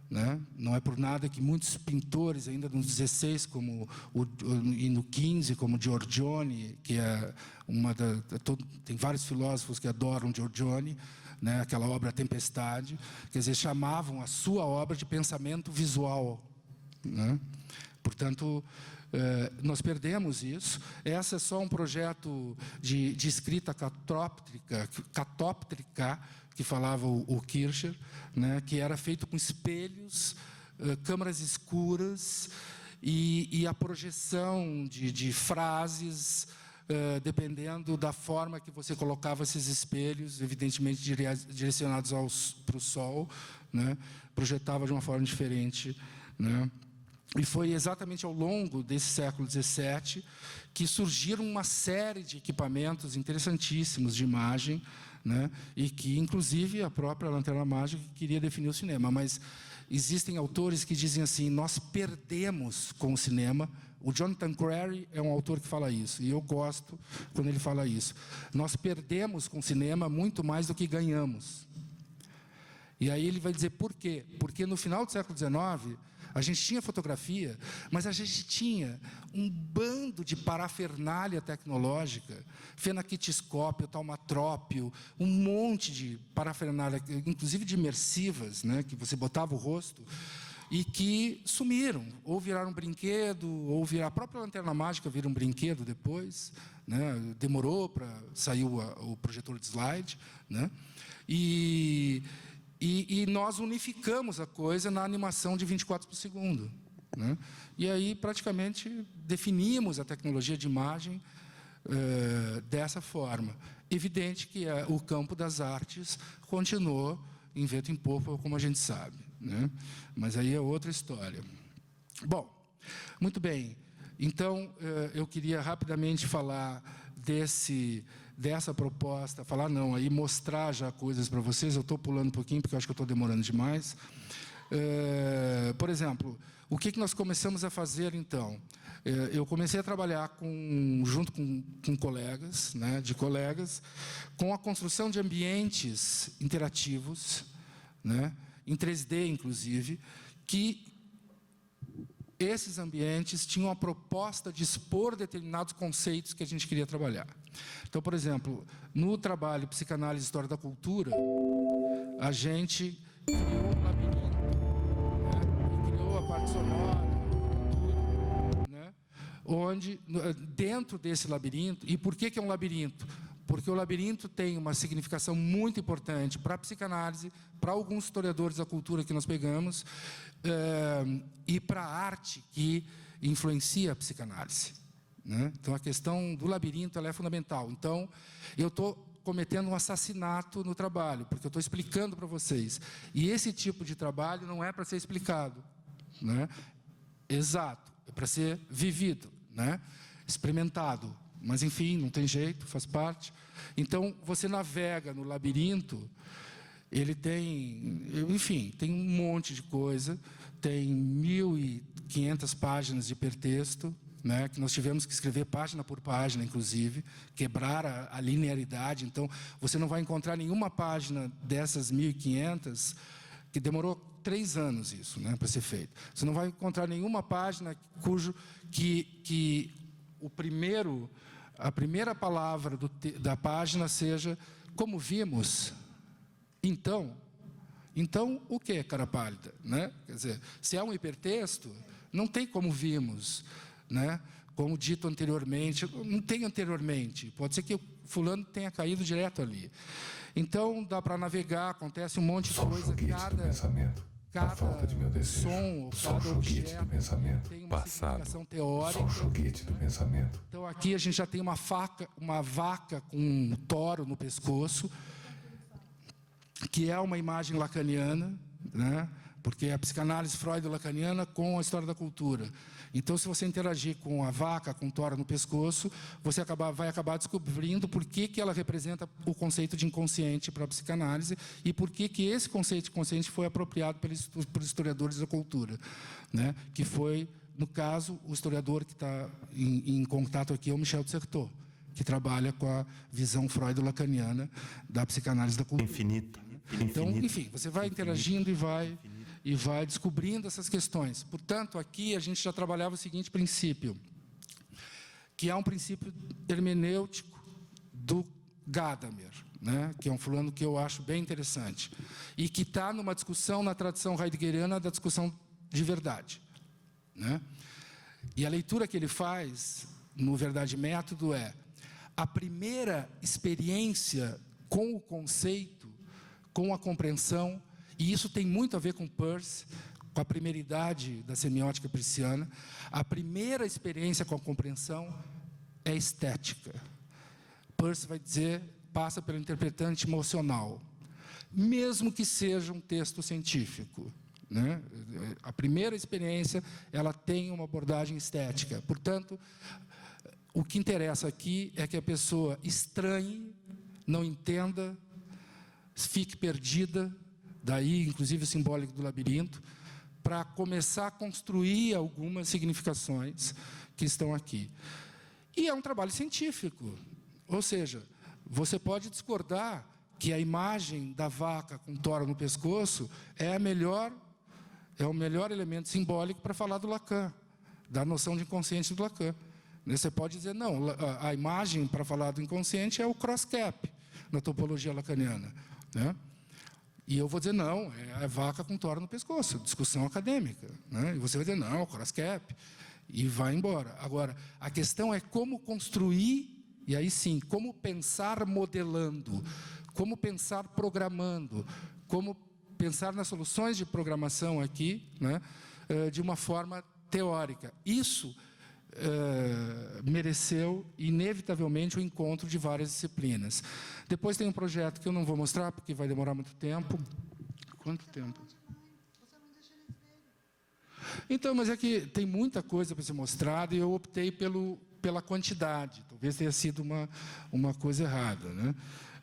né? Não é por nada que muitos pintores, ainda no 16, e no 15, como Giorgione, que é tem vários filósofos que adoram Giorgione, né? Aquela obra Tempestade, quer dizer, chamavam a sua obra de pensamento visual, né? Portanto, nós perdemos isso. Esse é só um projeto de escrita catóptrica, que falava o Kircher, né, que era feito com espelhos, câmaras escuras e a projeção de frases, dependendo da forma que você colocava esses espelhos, evidentemente direcionados para o sol, né, projetava de uma forma diferente, né? E foi exatamente ao longo desse século XVII que surgiram uma série de equipamentos interessantíssimos de imagem, né? E que, inclusive, a própria lanterna mágica queria definir o cinema. Mas existem autores que dizem assim, nós perdemos com o cinema. O Jonathan Crary é um autor que fala isso, e eu gosto quando ele fala isso. Nós perdemos com o cinema muito mais do que ganhamos. E aí ele vai dizer por quê? Porque no final do século XIX, a gente tinha fotografia, mas a gente tinha um bando de parafernália tecnológica, fenaquitiscópio, taumatrópio, um monte de parafernália, inclusive de imersivas, né, que você botava o rosto, e que sumiram, ou viraram um brinquedo, ou a própria lanterna mágica vira um brinquedo depois, né, demorou para sair o projetor de slide, né, e nós unificamos a coisa na animação de 24 por segundo, né? E aí, praticamente, definimos a tecnologia de imagem dessa forma. Evidente que o campo das artes continuou em vento em popa, como a gente sabe, né? Mas aí é outra história. Bom, muito bem. Então, eu queria rapidamente falar dessa proposta, mostrar já coisas para vocês. Eu estou pulando um pouquinho, porque eu acho que eu estou demorando demais. Por exemplo, o que nós começamos a fazer, então? Eu comecei a trabalhar junto com colegas, né, com a construção de ambientes interativos, né, em 3D, inclusive, que esses ambientes tinham a proposta de expor determinados conceitos que a gente queria trabalhar. Então, por exemplo, no trabalho Psicanálise e História da Cultura, a gente criou um labirinto, né, e criou a parte sonora, tudo, né, onde, dentro desse labirinto, e por que é um labirinto? Porque o labirinto tem uma significação muito importante para a psicanálise, para alguns historiadores da cultura que nós pegamos, e para a arte que influencia a psicanálise, né? Então, a questão do labirinto ela é fundamental. Então, eu estou cometendo um assassinato no trabalho, porque eu estou explicando para vocês. E esse tipo de trabalho não é para ser explicado, né? Exato, é para ser vivido, né? Experimentado. Mas, enfim, não tem jeito, faz parte. Então, você navega no labirinto, ele tem, enfim, tem um monte de coisa, tem 1.500 páginas de hipertexto, né, que nós tivemos que escrever página por página, inclusive, quebrar a linearidade. Então, você não vai encontrar nenhuma página dessas 1.500, que demorou 3 anos isso, né, para ser feito. Você não vai encontrar nenhuma página que a primeira palavra da página seja como vimos. Então o que, cara pálida? Né? Quer dizer, se é um hipertexto, não tem como vimos, né? Como dito anteriormente, não tem anteriormente. Pode ser que o fulano tenha caído direto ali. Então, dá para navegar, acontece um monte de coisa. Cada falta de meu desejo, som, só cada um joguete objeto do pensamento tem uma passado, significação teórica. só um joguete do pensamento. Então, aqui a gente já tem uma vaca com um toro no pescoço, que é uma imagem lacaniana, né? Porque é a psicanálise freud-lacaniana com a história da cultura. Então, se você interagir com a vaca, com o toro no pescoço, você vai acabar descobrindo por que ela representa o conceito de inconsciente para a psicanálise e por que esse conceito de inconsciente foi apropriado por historiadores da cultura, né? Que foi, no caso, o historiador que está em contato aqui é o Michel de Certeau, que trabalha com a visão freud-lacaniana da psicanálise da cultura. Infinita. Então, enfim, você vai interagindo e vai descobrindo essas questões. Portanto, aqui a gente já trabalhava o seguinte princípio, que é um princípio hermenêutico do Gadamer, né? Que é um fulano que eu acho bem interessante, e que está numa discussão na tradição heideggeriana da discussão de verdade, né? E a leitura que ele faz no Verdade e Método é a primeira experiência com o conceito, com a compreensão, e isso tem muito a ver com Peirce, com a primeiridade da semiótica peirciana. A primeira experiência com a compreensão é estética. Peirce vai dizer, passa pelo interpretante emocional, mesmo que seja um texto científico, né? A primeira experiência, ela tem uma abordagem estética. Portanto, o que interessa aqui é que a pessoa estranhe, não entenda, fique perdida, daí, inclusive, o simbólico do labirinto, para começar a construir algumas significações que estão aqui. E é um trabalho científico, ou seja, você pode discordar que a imagem da vaca com toro no pescoço é o melhor elemento simbólico para falar do Lacan, da noção de inconsciente do Lacan. Você pode dizer, não, a imagem para falar do inconsciente é o cross-cap, na topologia lacaniana, né? E eu vou dizer, não, é a vaca com toro no pescoço, discussão acadêmica, né? E você vai dizer, não, cross-cap, e vai embora. Agora, a questão é como construir, e aí sim, como pensar modelando, como pensar programando, como pensar nas soluções de programação aqui, né, de uma forma teórica. Isso mereceu, inevitavelmente, o encontro de várias disciplinas. Depois tem um projeto que eu não vou mostrar, porque vai demorar muito tempo. Quanto tempo? Então, mas é que tem muita coisa para ser mostrada e eu optei pela quantidade. Talvez tenha sido uma coisa errada, né?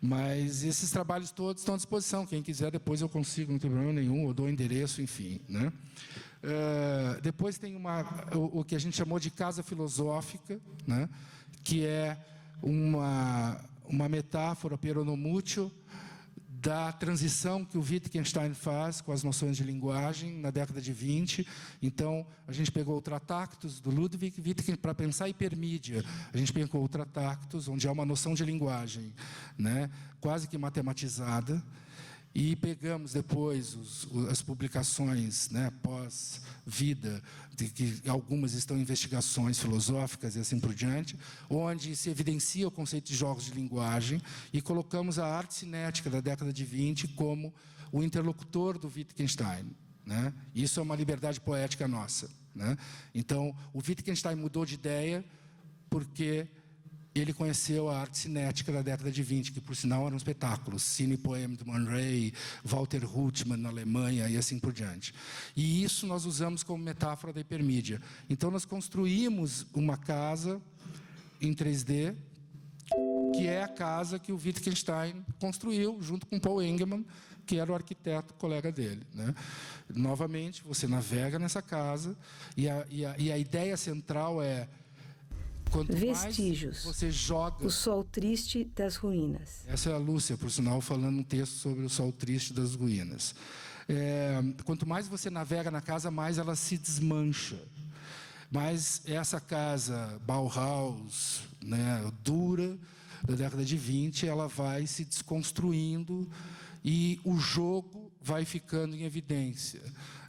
Mas esses trabalhos todos estão à disposição. Quem quiser, depois eu consigo, não tem problema nenhum, eu dou o endereço, enfim, né? Depois tem o que a gente chamou de casa filosófica, né? Que é uma metáfora peronomútil da transição que o Wittgenstein faz com as noções de linguagem na década de 20. Então, a gente pegou o Tratactus do Ludwig Wittgenstein para pensar hipermídia. A gente pegou o Tratactus, onde há uma noção de linguagem, né, quase que matematizada, e pegamos depois as publicações, né, pós-vida, de que algumas estão em investigações filosóficas e assim por diante, onde se evidencia o conceito de jogos de linguagem, e colocamos a arte cinética da década de 20 como o interlocutor do Wittgenstein, né? Isso é uma liberdade poética nossa, né? Então, o Wittgenstein mudou de ideia porque ele conheceu a arte cinética da década de 20, que, por sinal, era um espetáculo. Cine Poème de Man Ray, Walter Hutman, na Alemanha, e assim por diante. E isso nós usamos como metáfora da hipermídia. Então, nós construímos uma casa em 3D, que é a casa que o Wittgenstein construiu, junto com Paul Engelmann, que era o arquiteto colega dele, né? Novamente, você navega nessa casa, e a ideia central é: quanto Vestígios. mais você joga... O sol triste das ruínas. Essa é a Lúcia, por sinal, falando um texto sobre o sol triste das ruínas. Quanto mais você navega na casa, mais ela se desmancha. Mas essa casa Bauhaus, né, dura, da década de 20, ela vai se desconstruindo e o jogo vai ficando em evidência,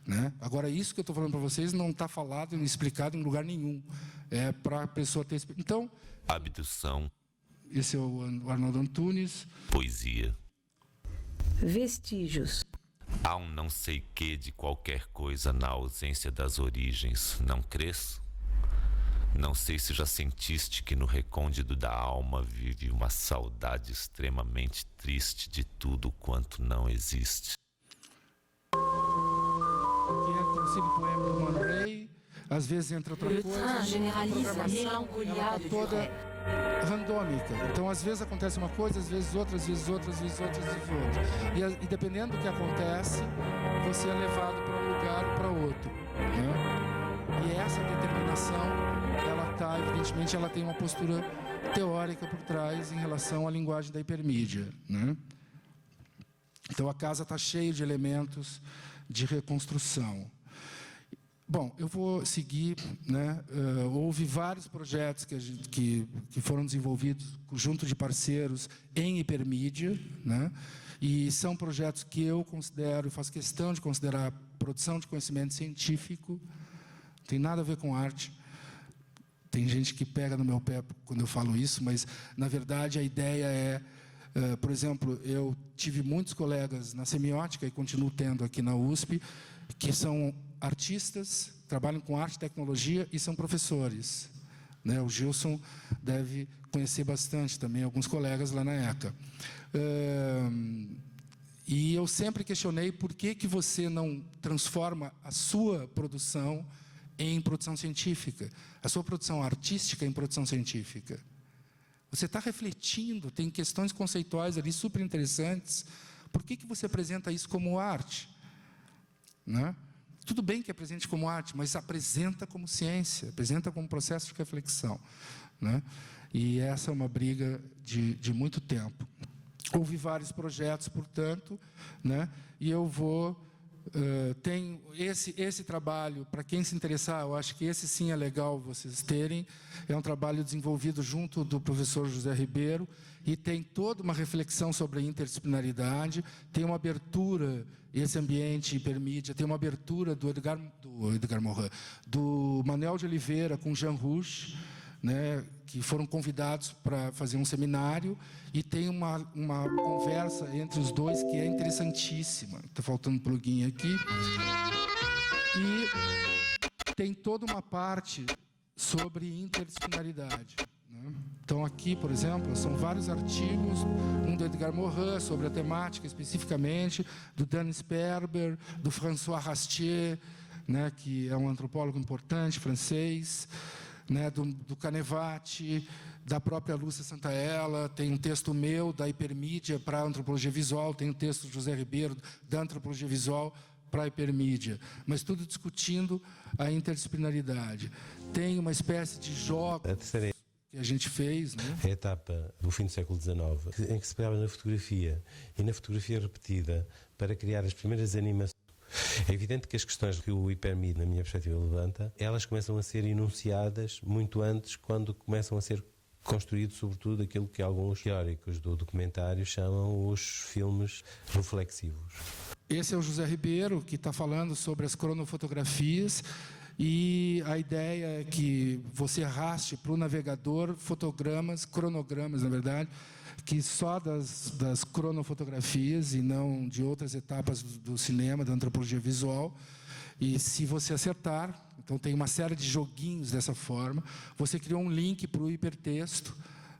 né? Agora, isso que eu estou falando para vocês não está falado nem explicado em lugar nenhum. É para a pessoa ter... Então, abdução. Esse é o Arnaldo Antunes. Poesia. Vestígios. Há um não sei quê de qualquer coisa na ausência das origens, não crês? Não sei se já sentiste que no recôndito da alma vive uma saudade extremamente triste de tudo quanto não existe. Que entra o Cine Poema do Man Ray, às vezes entra outra coisa. A programação ela está toda randômica. Então, às vezes acontece uma coisa, às vezes outra, às vezes outra, às vezes outra, às vezes outra. E dependendo do que acontece, você é levado para um lugar ou para outro, né? E essa determinação, ela tá, evidentemente, ela tem uma postura teórica por trás em relação à linguagem da hipermídia, né? Então, a casa está cheia de elementos de reconstrução. Bom, eu vou seguir, né? Houve vários projetos que foram desenvolvidos junto de parceiros em hipermídia, né? E são projetos que eu considero, faço questão de considerar produção de conhecimento científico, não tem nada a ver com arte. Tem gente que pega no meu pé quando eu falo isso, mas, na verdade, a ideia é... por exemplo, eu tive muitos colegas na semiótica, e continuo tendo aqui na USP, que são artistas, trabalham com arte e tecnologia e são professores, né? O Gilson deve conhecer bastante também, alguns colegas lá na ECA. E eu sempre questionei por que você não transforma a sua produção em produção científica, a sua produção artística em produção científica. Você está refletindo, tem questões conceituais ali super interessantes. Por que você apresenta isso como arte? Né? Tudo bem que apresente como arte, mas apresenta como ciência, apresenta como processo de reflexão, né? E essa é uma briga de muito tempo. Houve vários projetos, portanto, né? E eu vou... tenho esse trabalho, para quem se interessar, eu acho que esse sim é legal vocês terem. É um trabalho desenvolvido junto do professor José Ribeiro e tem toda uma reflexão sobre a interdisciplinaridade, tem uma abertura, esse ambiente hipermídia, tem uma abertura do Edgar Morin, do Manuel de Oliveira com Jean Rouch, né, que foram convidados para fazer um seminário, e tem uma conversa entre os dois que é interessantíssima. Está faltando um plugin aqui. E tem toda uma parte sobre interdisciplinaridade, né? Então, aqui, por exemplo, são vários artigos, um do Edgar Morin, sobre a temática especificamente, do Dan Sperber, do François Rastier, né, que é um antropólogo importante, francês, né, do Canevati, da própria Lúcia Santaella, tem um texto meu da hipermídia para a antropologia visual, tem um texto do José Ribeiro da antropologia visual para a hipermídia, mas tudo discutindo a interdisciplinaridade. Tem uma espécie de jogo que a gente fez, né? A etapa do fim do século XIX, em que se pegava na fotografia e na fotografia repetida para criar as primeiras animações. É evidente que as questões que o hipermídia, na minha perspectiva, levanta, elas começam a ser enunciadas muito antes, quando começam a ser construído, sobretudo, aquilo que alguns teóricos do documentário chamam os filmes reflexivos. Esse é o José Ribeiro, que está falando sobre as cronofotografias, e a ideia é que você arraste para o navegador fotogramas, cronogramas, na verdade, que só das cronofotografias e não de outras etapas do cinema, da antropologia visual. E se você acertar, então tem uma série de joguinhos dessa forma, você criou um link para o hipertexto,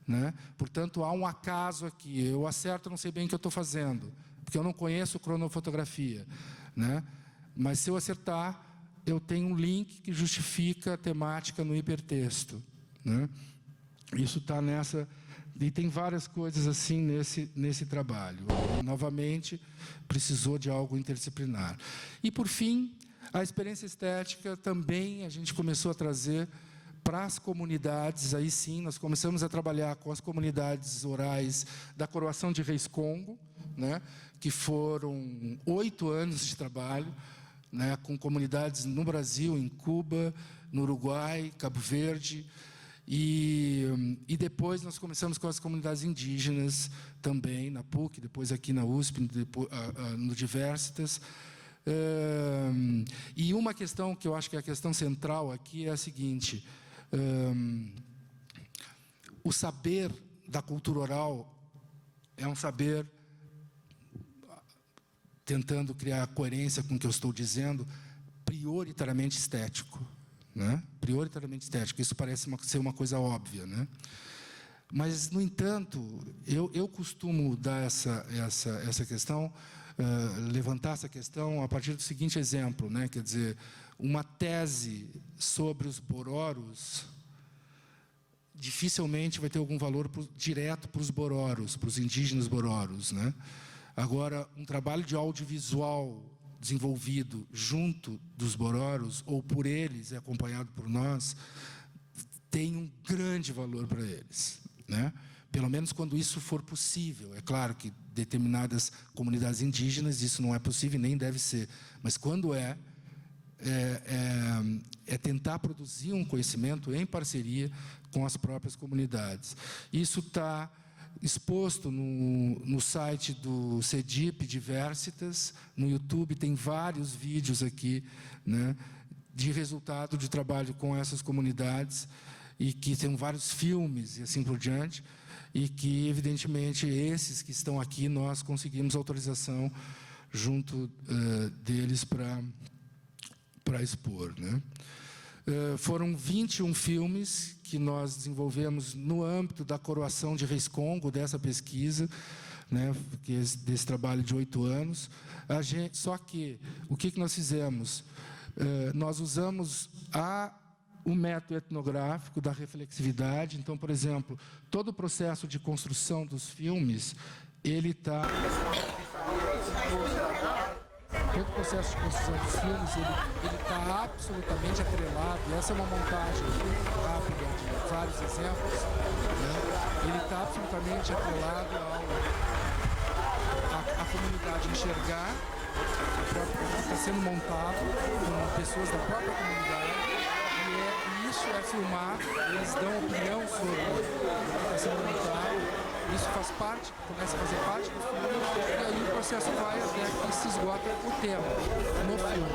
né? Portanto, há um acaso aqui. Eu acerto, não sei bem o que eu estou fazendo, porque eu não conheço cronofotografia, né? Mas se eu acertar, eu tenho um link que justifica a temática no hipertexto, né? Isso está nessa... E tem várias coisas assim nesse trabalho. Novamente, precisou de algo interdisciplinar. E, por fim, a experiência estética também a gente começou a trazer para as comunidades. Aí sim, nós começamos a trabalhar com as comunidades orais da Coroação de Reis Congo, né, que foram 8 anos de trabalho, né, com comunidades no Brasil, em Cuba, no Uruguai, Cabo Verde. E depois nós começamos com as comunidades indígenas também, na PUC, depois aqui na USP, no Diversitas. E uma questão que eu acho que é a questão central aqui é a seguinte: o saber da cultura oral é um saber, tentando criar coerência com o que eu estou dizendo, prioritariamente estético. Né? Prioritariamente estético. Isso parece ser uma coisa óbvia, né? Mas, no entanto, eu costumo dar essa questão, levantar essa questão a partir do seguinte exemplo, né? Quer dizer, uma tese sobre os bororos dificilmente vai ter algum valor direto para os bororos, para os indígenas bororos, né? Agora, um trabalho de audiovisual desenvolvido junto dos bororos, ou por eles e acompanhado por nós, tem um grande valor para eles, né? Pelo menos quando isso for possível. É claro que determinadas comunidades indígenas isso não é possível, nem deve ser. Mas quando é tentar produzir um conhecimento em parceria com as próprias comunidades. Isso está exposto no site do CEDIP Diversitas, no YouTube tem vários vídeos aqui, né, de resultado de trabalho com essas comunidades, e que tem vários filmes e assim por diante, e que, evidentemente, esses que estão aqui, nós conseguimos autorização junto deles para expor, né? Foram 21 filmes que nós desenvolvemos no âmbito da Coroação de Reis Congo, dessa pesquisa, né, desse trabalho de 8 anos. Só que, o que nós fizemos? Nós usamos o método etnográfico da reflexividade. Então, por exemplo, todo o processo de construção dos filmes, ele está... Todo o processo de construção dos filmes, ele está absolutamente atrelado, e essa é uma montagem rápida de vários exemplos, né? Ele está absolutamente atrelado à comunidade enxergar, está sendo montado com pessoas da própria comunidade, e isso é filmar, eles dão opinião sobre o que está sendo montado. Isso faz parte, começa a fazer parte do filme, e aí o processo vai até que se esgota o tema no filme.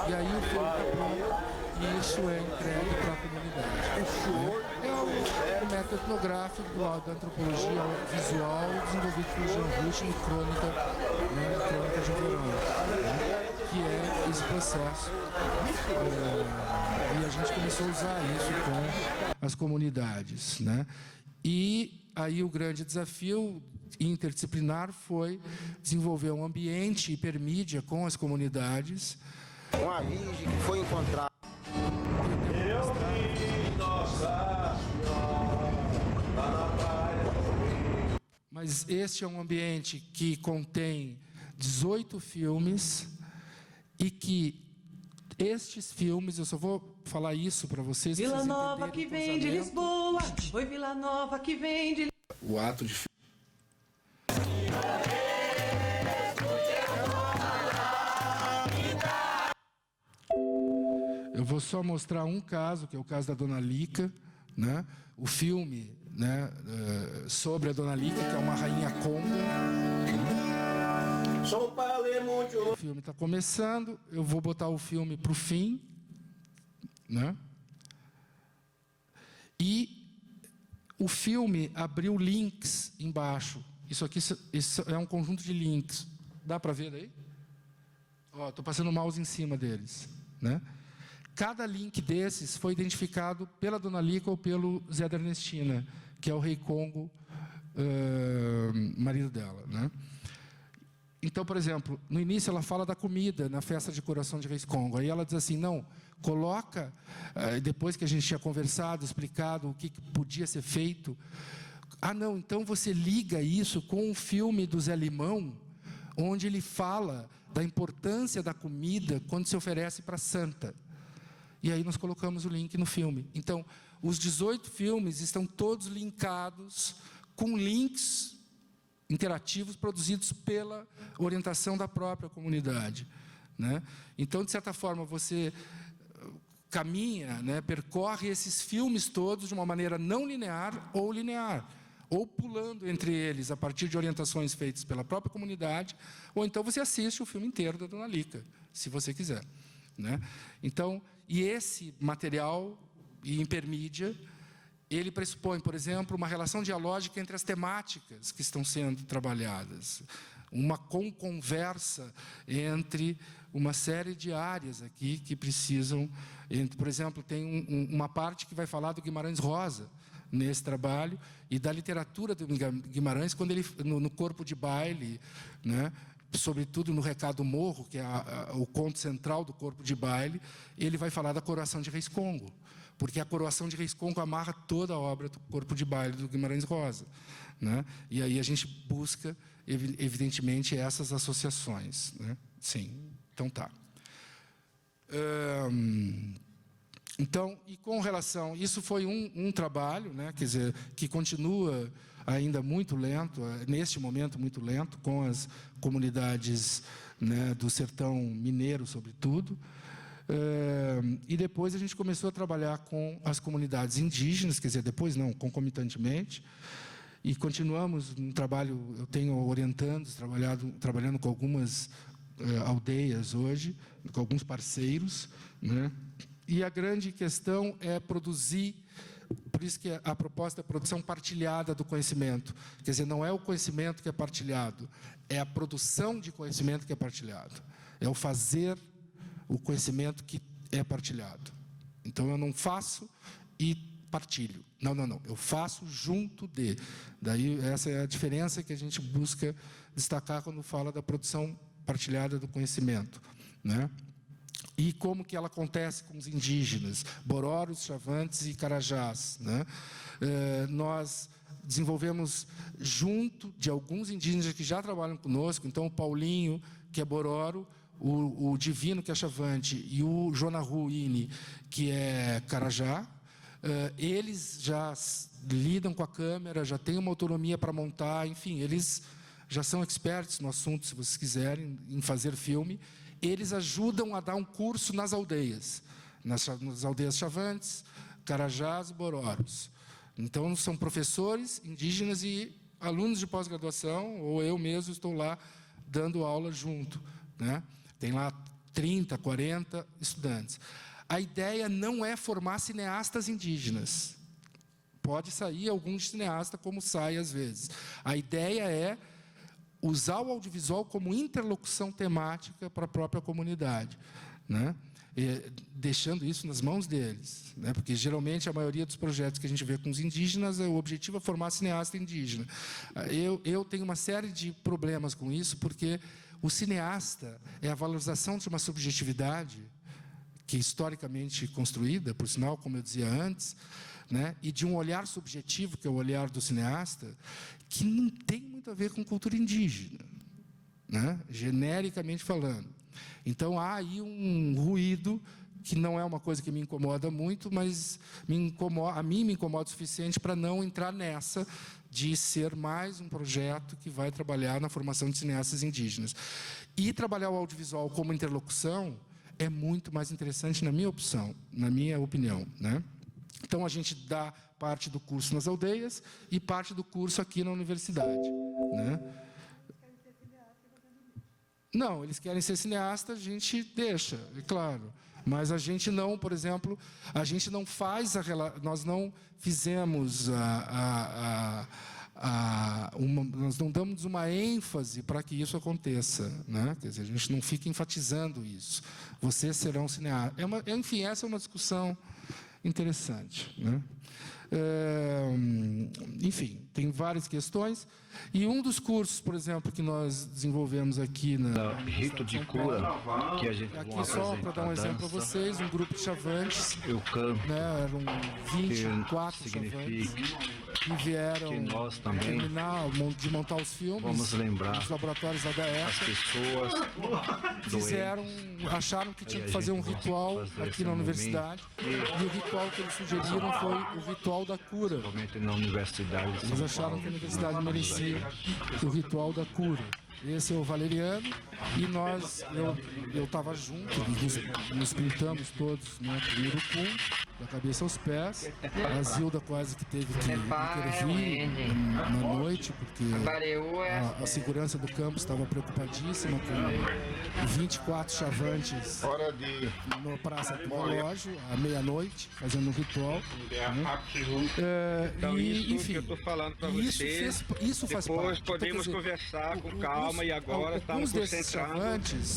E aí o filme está pronto e isso é entregue para a comunidade. É o método etnográfico do lado da antropologia visual desenvolvido por Jean Rush em Crônica, né, Crônica de um Verão, que é esse processo. E a gente começou a usar isso com as comunidades, né? E aí o grande desafio interdisciplinar foi desenvolver um ambiente hipermídia com as comunidades. Uma virgem que foi encontrada Mas este é um ambiente que contém 18 filmes e que estes filmes, eu só vou falar isso para vocês. Vila Nova que vem de Lisboa, oi Vila Nova que vem de... O ato de... Eu vou só mostrar um caso, que é o caso da Dona Lica, né? O filme, né, sobre a Dona Lica, que é uma rainha conga. O filme está começando, eu vou botar o filme para o fim, né? E o filme abriu links embaixo. Isso aqui isso é um conjunto de links. Dá para ver daí? Estou passando o mouse em cima deles, né? Cada link desses foi identificado pela Dona Lica ou pelo Zé da Ernestina, que é o rei Congo, marido dela, né? Então, por exemplo, no início ela fala da comida na festa de Coração de Reis Congo. Aí ela diz assim, não, coloca, depois que a gente tinha conversado, explicado o que podia ser feito, não, então você liga isso com o filme do Zé Limão, onde ele fala da importância da comida quando se oferece para a santa. E aí nós colocamos o link no filme. Então, os 18 filmes estão todos linkados com links interativos produzidos pela orientação da própria comunidade, né? Então, de certa forma, você caminha, né, percorre esses filmes todos de uma maneira não linear, ou pulando entre eles a partir de orientações feitas pela própria comunidade, ou então você assiste o filme inteiro da Dona Lica, se você quiser, né? Então, e esse material em hipermídia, ele pressupõe, por exemplo, uma relação dialógica entre as temáticas que estão sendo trabalhadas, uma conversa entre uma série de áreas aqui que precisam... Por exemplo, tem uma parte que vai falar do Guimarães Rosa nesse trabalho e da literatura do Guimarães quando ele no Corpo de Baile, né? Sobretudo no Recado Morro, que é o conto central do Corpo de Baile, ele vai falar da Coroação de Reis Congo, porque a Coroação de Reis Congo amarra toda a obra do Corpo de Baile do Guimarães Rosa, né? E aí a gente busca, evidentemente, essas associações, né? Sim, então tá. Então, e com relação... Isso foi um trabalho, né? Quer dizer, que continua ainda muito lento, neste momento muito lento, com as comunidades, né, do sertão mineiro, sobretudo. E depois a gente começou a trabalhar com as comunidades indígenas, quer dizer, depois não, concomitantemente, e continuamos no trabalho, eu tenho orientando, trabalhando com algumas aldeias hoje, com alguns parceiros, né? E a grande questão é produzir, por isso que a proposta é a produção partilhada do conhecimento. Quer dizer, não é o conhecimento que é partilhado, é a produção de conhecimento que é partilhado. É o fazer o conhecimento que é partilhado. Então, eu não faço e partilho. Não. Eu faço junto de. Daí, essa é a diferença que a gente busca destacar quando fala da produção partilhada do conhecimento, né? E como que ela acontece com os indígenas, Bororos, Chavantes e Carajás, né? Nós desenvolvemos, junto de alguns indígenas que já trabalham conosco, então o Paulinho, que é Bororo, o Divino, que é Chavante, e o Jonahuini, que é Carajá, eles já lidam com a câmera, já têm uma autonomia para montar, enfim, eles já são experts no assunto, se vocês quiserem, em fazer filme. Eles ajudam a dar um curso nas aldeias Chavantes, Carajás e Bororos. Então, são professores indígenas e alunos de pós-graduação, ou eu mesmo estou lá dando aula junto, né? Tem lá 30, 40 estudantes. A ideia não é formar cineastas indígenas. Pode sair algum cineasta, como sai às vezes. A ideia é usar o audiovisual como interlocução temática para a própria comunidade, né? Deixando isso nas mãos deles, né? Porque geralmente a maioria dos projetos que a gente vê com os indígenas, o objetivo é formar cineasta indígena. Eu tenho uma série de problemas com isso, porque o cineasta é a valorização de uma subjetividade que é historicamente construída, por sinal, como eu dizia antes, né? E de um olhar subjetivo, que é o olhar do cineasta, que não tem muito a ver com cultura indígena, né? Genericamente falando. Então, há aí um ruído que não é uma coisa que me incomoda muito, mas a mim me incomoda o suficiente para não entrar nessa de ser mais um projeto que vai trabalhar na formação de cineastas indígenas. E trabalhar o audiovisual como interlocução é muito mais interessante na minha opinião, né? Então, a gente dá parte do curso nas aldeias e parte do curso aqui na universidade, né? Não, eles querem ser cineastas, a gente deixa, é claro. Mas a gente não, por exemplo, a gente não faz nós não fizemos nós não damos uma ênfase para que isso aconteça, né? Quer dizer, a gente não fica enfatizando isso. Vocês serão cineastas. Enfim, essa é uma discussão interessante, né? Enfim, tem várias questões. E um dos cursos, por exemplo, que nós desenvolvemos aqui na Rito de Cura, que a gente aqui só para dar um exemplo para vocês, um grupo de chavantes, eu canto, né, eram 24 chavantes que vieram que nós também terminar de montar os filmes, vamos lembrar nos laboratórios da as DAESA, pessoas acharam que tinha que fazer um ritual aqui na universidade, e o ritual que eles sugeriram foi o ritual da cura. na universidade. Eles acharam que a universidade merecia o ritual da cura. Esse é o Valeriano, e eu estava junto, nos pintamos todos, né, com o urucum, da cabeça aos pés. A Zilda quase que teve que intervir na noite, porque a segurança do campus estava preocupadíssima com 24 chavantes na Praça do Relógio, à meia-noite, fazendo um ritual. Né? Então, E, enfim, que eu estou falando para vocês, isso faz depois parte. podemos Então, conversar com calma, e agora estamos concentrando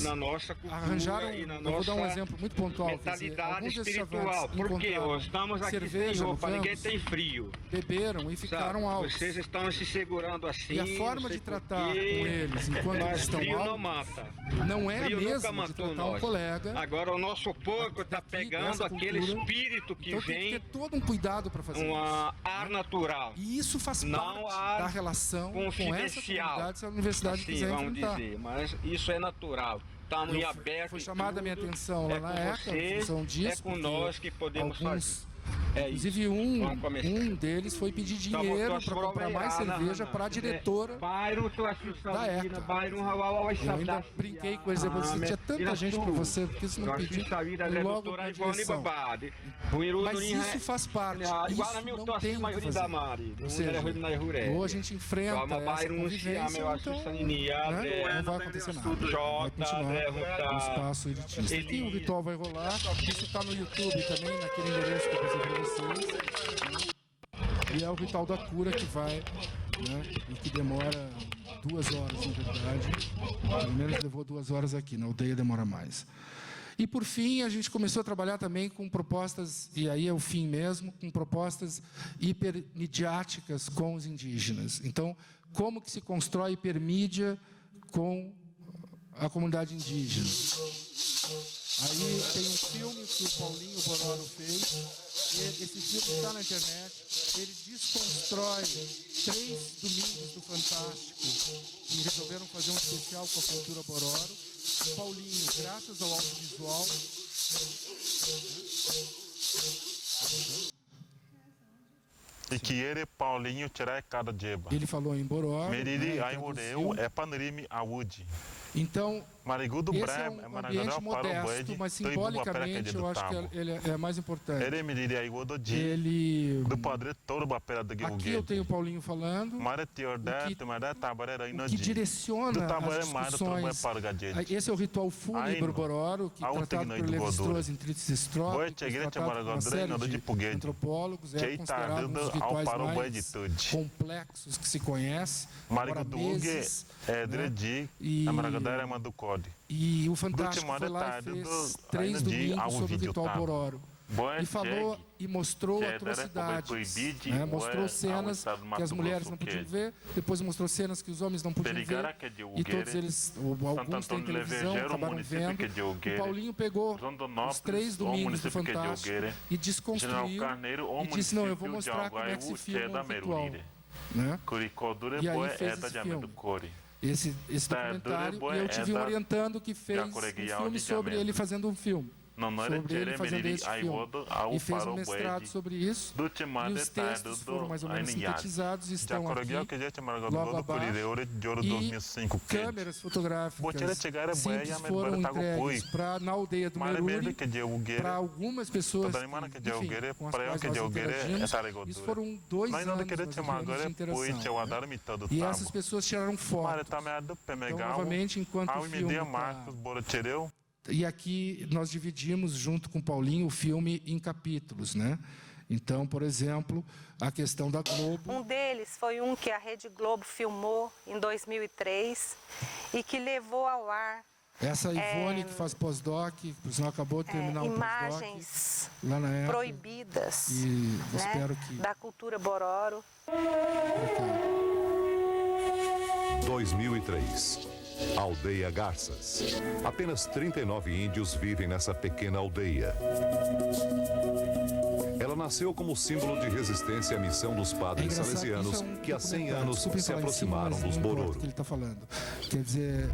na nossa cultura arranjaram, e na eu vou nossa dar um exemplo muito pontual. mentalidade espiritual. Porque estamos aqui sem roupa, ninguém tem frio. Beberam e ficaram altos. Vocês estão se segurando assim. E a forma de tratar com eles enquanto eles estão frio não altos mata. não é a Frio nunca mesma de matou tratar nós. um colega. Agora o nosso porco está daqui, pegando dessa aquele cultura. espírito que Então tem que vem, ter todo um cuidado para fazer um isso. ar natural. E isso faz Não parte ar da relação com essa confidencial. comunidade, se a universidade Assim, quiser vamos enfrentar. dizer, mas isso é natural. Estamos em aberto. Foi chamada a minha atenção lá é na com ECA, você, em função disso. é com porque nós que podemos alguns, fazer. inclusive um deles foi pedir dinheiro para comprar mais cerveja para a diretora da ECA. Eu ainda brinquei com eles, eu disse, tinha tanta gente para você, porque isso não pediu logo para a direção. Mas isso faz parte, isso não tem o que fazer. Ou seja, ou a gente enfrenta essa convivência, ou então, né, não vai acontecer nada, vai continuar o espaço elitista. E o ritual vai rolar, isso está no YouTube também, naquele endereço que eu passei para vocês. E é o ritual da cura que vai, né, e que demora 2 horas, na verdade. Pelo menos levou 2 horas aqui, na aldeia demora mais. E, por fim, a gente começou a trabalhar também com propostas, e aí é o fim mesmo, com propostas hipermidiáticas com os indígenas. Então, como que se constrói hipermídia com a comunidade indígena? Aí tem um filme que o Paulinho Bororo fez. Esse filme está na internet. Ele desconstrói 3 domingos do Fantástico que resolveram fazer um especial com a cultura Bororo. O Paulinho, graças ao audiovisual, e que ele, Paulinho, tirar cada jeba. Ele falou em Bororo. Meriri Aiureu é Panrimi Awudi. Então, esse é um ambiente modesto, mas simbolicamente eu acho que ele é mais importante. Ele... Aqui eu tenho o Paulinho falando, o que direciona as discussões. Esse é o ritual fúnebre Bororo, que é tratado por Levi-Strauss em Tritis Strauss, tratado por uma série de antropólogos, é considerado um dos rituais mais complexos que se conhece. Meses, né? E o Fantástico foi lá e fez 3 domingos sobre o ritual Bororo. E falou e mostrou atrocidades, né? Mostrou cenas que as mulheres não podiam ver, depois mostrou cenas que os homens não podiam ver, e todos eles, alguns têm televisão, acabaram vendo. O Paulinho pegou os 3 domingos do Fantástico e desconstruiu, e disse, não, eu vou mostrar como é que se filma o ritual. né? E aí fez esse filme. Esse documentário, e eu tive um orientando que fez um filme sobre ele fazendo um filme. Sobre ele fazendo esse filme. E fez um mestrado sobre isso. E os textos foram mais ou menos sintetizados e estão aqui, logo abaixo. E câmeras fotográficas simples foram entregues na aldeia do Meruri, para algumas pessoas que, enfim, com as quais nós interagimos. Isso foram 2 anos de interação. E essas pessoas tiraram fotos. Então, novamente, enquanto o filme E aqui nós dividimos, junto com o Paulinho, o filme em capítulos, né? Então, por exemplo, a questão da Globo. Um deles foi um que a Rede Globo filmou em 2003 e que levou ao ar. Essa Ivone, que faz pós-doc, por sinal acabou de terminar o pós-doc. Imagens lá na época, proibidas, e né, espero que... da cultura Bororo. 2003. Aldeia Garças. Apenas 39 índios vivem nessa pequena aldeia. Ela nasceu como símbolo de resistência à missão dos padres salesianos que há 100 anos se aproximaram dos Bororo. Que ele está falando. Quer dizer,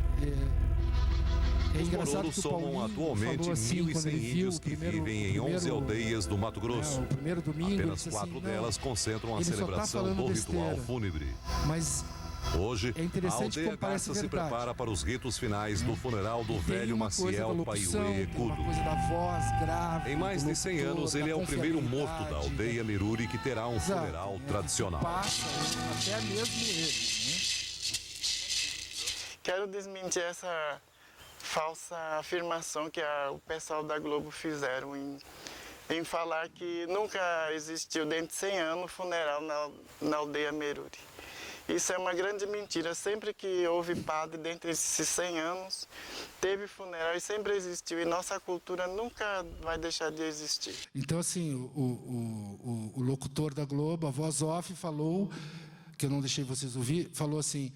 os Bororo somam atualmente 1.100 índios que vivem em 11 aldeias do Mato Grosso. Apenas 4 delas concentram a celebração do ritual fúnebre. Mas hoje, a aldeia Garça se prepara para os ritos finais do funeral do velho Maciel Paiuê Ecudo. Em mais de 100 anos, ele é o primeiro morto da aldeia Meruri que terá um funeral tradicional. Até mesmo ele. Quero desmentir essa falsa afirmação que o pessoal da Globo fizeram em falar que nunca existiu, dentro de 100 anos, funeral na aldeia Meruri. Isso é uma grande mentira. Sempre que houve padre dentro desses 100 anos, teve funeral e sempre existiu. E nossa cultura nunca vai deixar de existir. Então, assim, o locutor da Globo, a voz off, falou, que eu não deixei vocês ouvir, falou assim,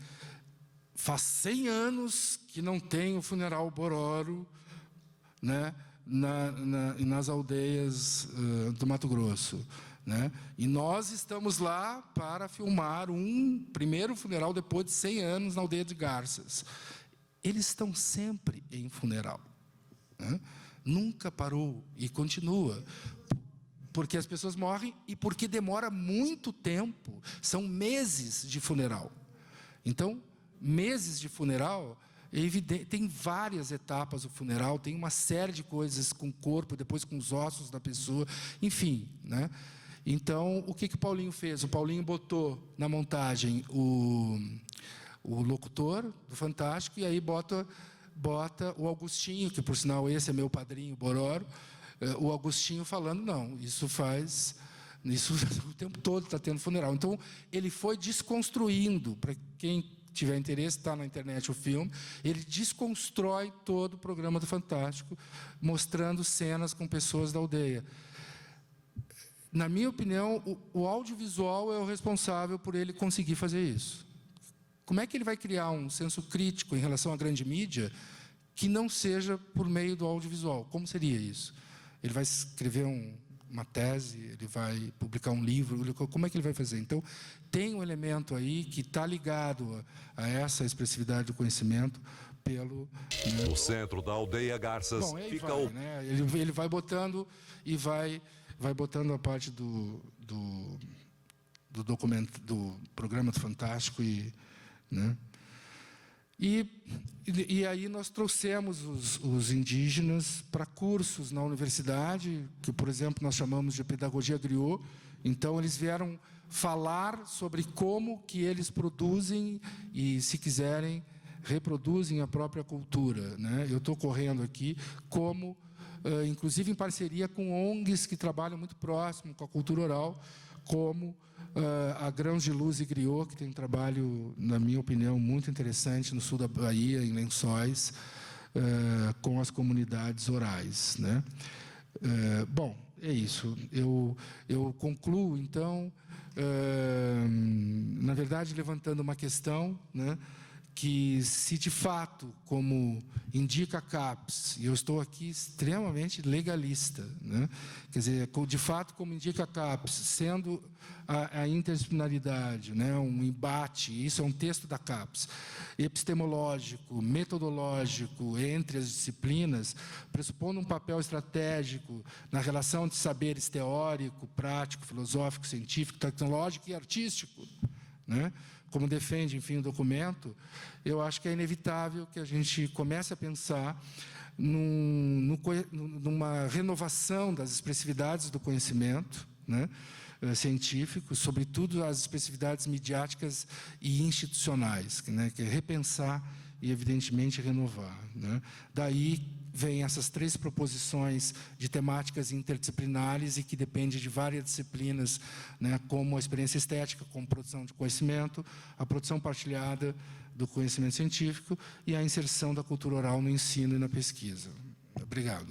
faz 100 anos que não tem o funeral Bororo, né, nas aldeias do Mato Grosso. Né? E nós estamos lá para filmar um primeiro funeral depois de 100 anos na aldeia de Garças. Eles estão sempre em funeral, né? Nunca parou e continua, porque as pessoas morrem e porque demora muito tempo, são meses de funeral. Então, meses de funeral, é evidente, tem várias etapas o funeral, tem uma série de coisas com o corpo, depois com os ossos da pessoa, enfim, né? Então, o que o Paulinho fez? O Paulinho botou na montagem o locutor do Fantástico e aí bota o Augustinho, que por sinal esse é meu padrinho, Bororo, o Augustinho falando, não, isso o tempo todo está tendo funeral. Então, ele foi desconstruindo, para quem tiver interesse, está na internet o filme, ele desconstrói todo o programa do Fantástico, mostrando cenas com pessoas da aldeia. Na minha opinião, o audiovisual é o responsável por ele conseguir fazer isso. Como é que ele vai criar um senso crítico em relação à grande mídia que não seja por meio do audiovisual? Como seria isso? Ele vai escrever uma tese, ele vai publicar um livro, como é que ele vai fazer? Então, tem um elemento aí que está ligado a essa expressividade do conhecimento pelo... Né? No centro da aldeia Garças fica né? Ele vai botando e vai botando a parte do documento, do programa do Fantástico né? E aí nós trouxemos os indígenas para cursos na universidade, que, por exemplo, nós chamamos de pedagogia griot. Então, eles vieram falar sobre como que eles produzem e, se quiserem, reproduzem a própria cultura, né? Eu estou correndo aqui como... inclusive em parceria com ONGs que trabalham muito próximo com a cultura oral, como a Grãos de Luz e Griot, que tem um trabalho, na minha opinião, muito interessante no sul da Bahia, em Lençóis, com as comunidades orais, né? Bom, é isso. Eu concluo, então, na verdade, levantando uma questão, né, que, se de fato, como indica a CAPES, e eu estou aqui extremamente legalista, né? Quer dizer, de fato, como indica a CAPES, sendo a interdisciplinaridade, né, um embate, isso é um texto da CAPES, epistemológico, metodológico entre as disciplinas, pressupondo um papel estratégico na relação de saberes teórico, prático, filosófico, científico, tecnológico e artístico, né? Como defende, enfim, o documento, eu acho que é inevitável que a gente comece a pensar numa renovação das expressividades do conhecimento, né, científico, sobretudo as expressividades midiáticas e institucionais, né, que é repensar e, evidentemente, renovar, né. Daí vêm essas 3 proposições de temáticas interdisciplinares e que dependem de várias disciplinas, né, como a experiência estética, como produção de conhecimento, a produção partilhada do conhecimento científico e a inserção da cultura oral no ensino e na pesquisa. Obrigado.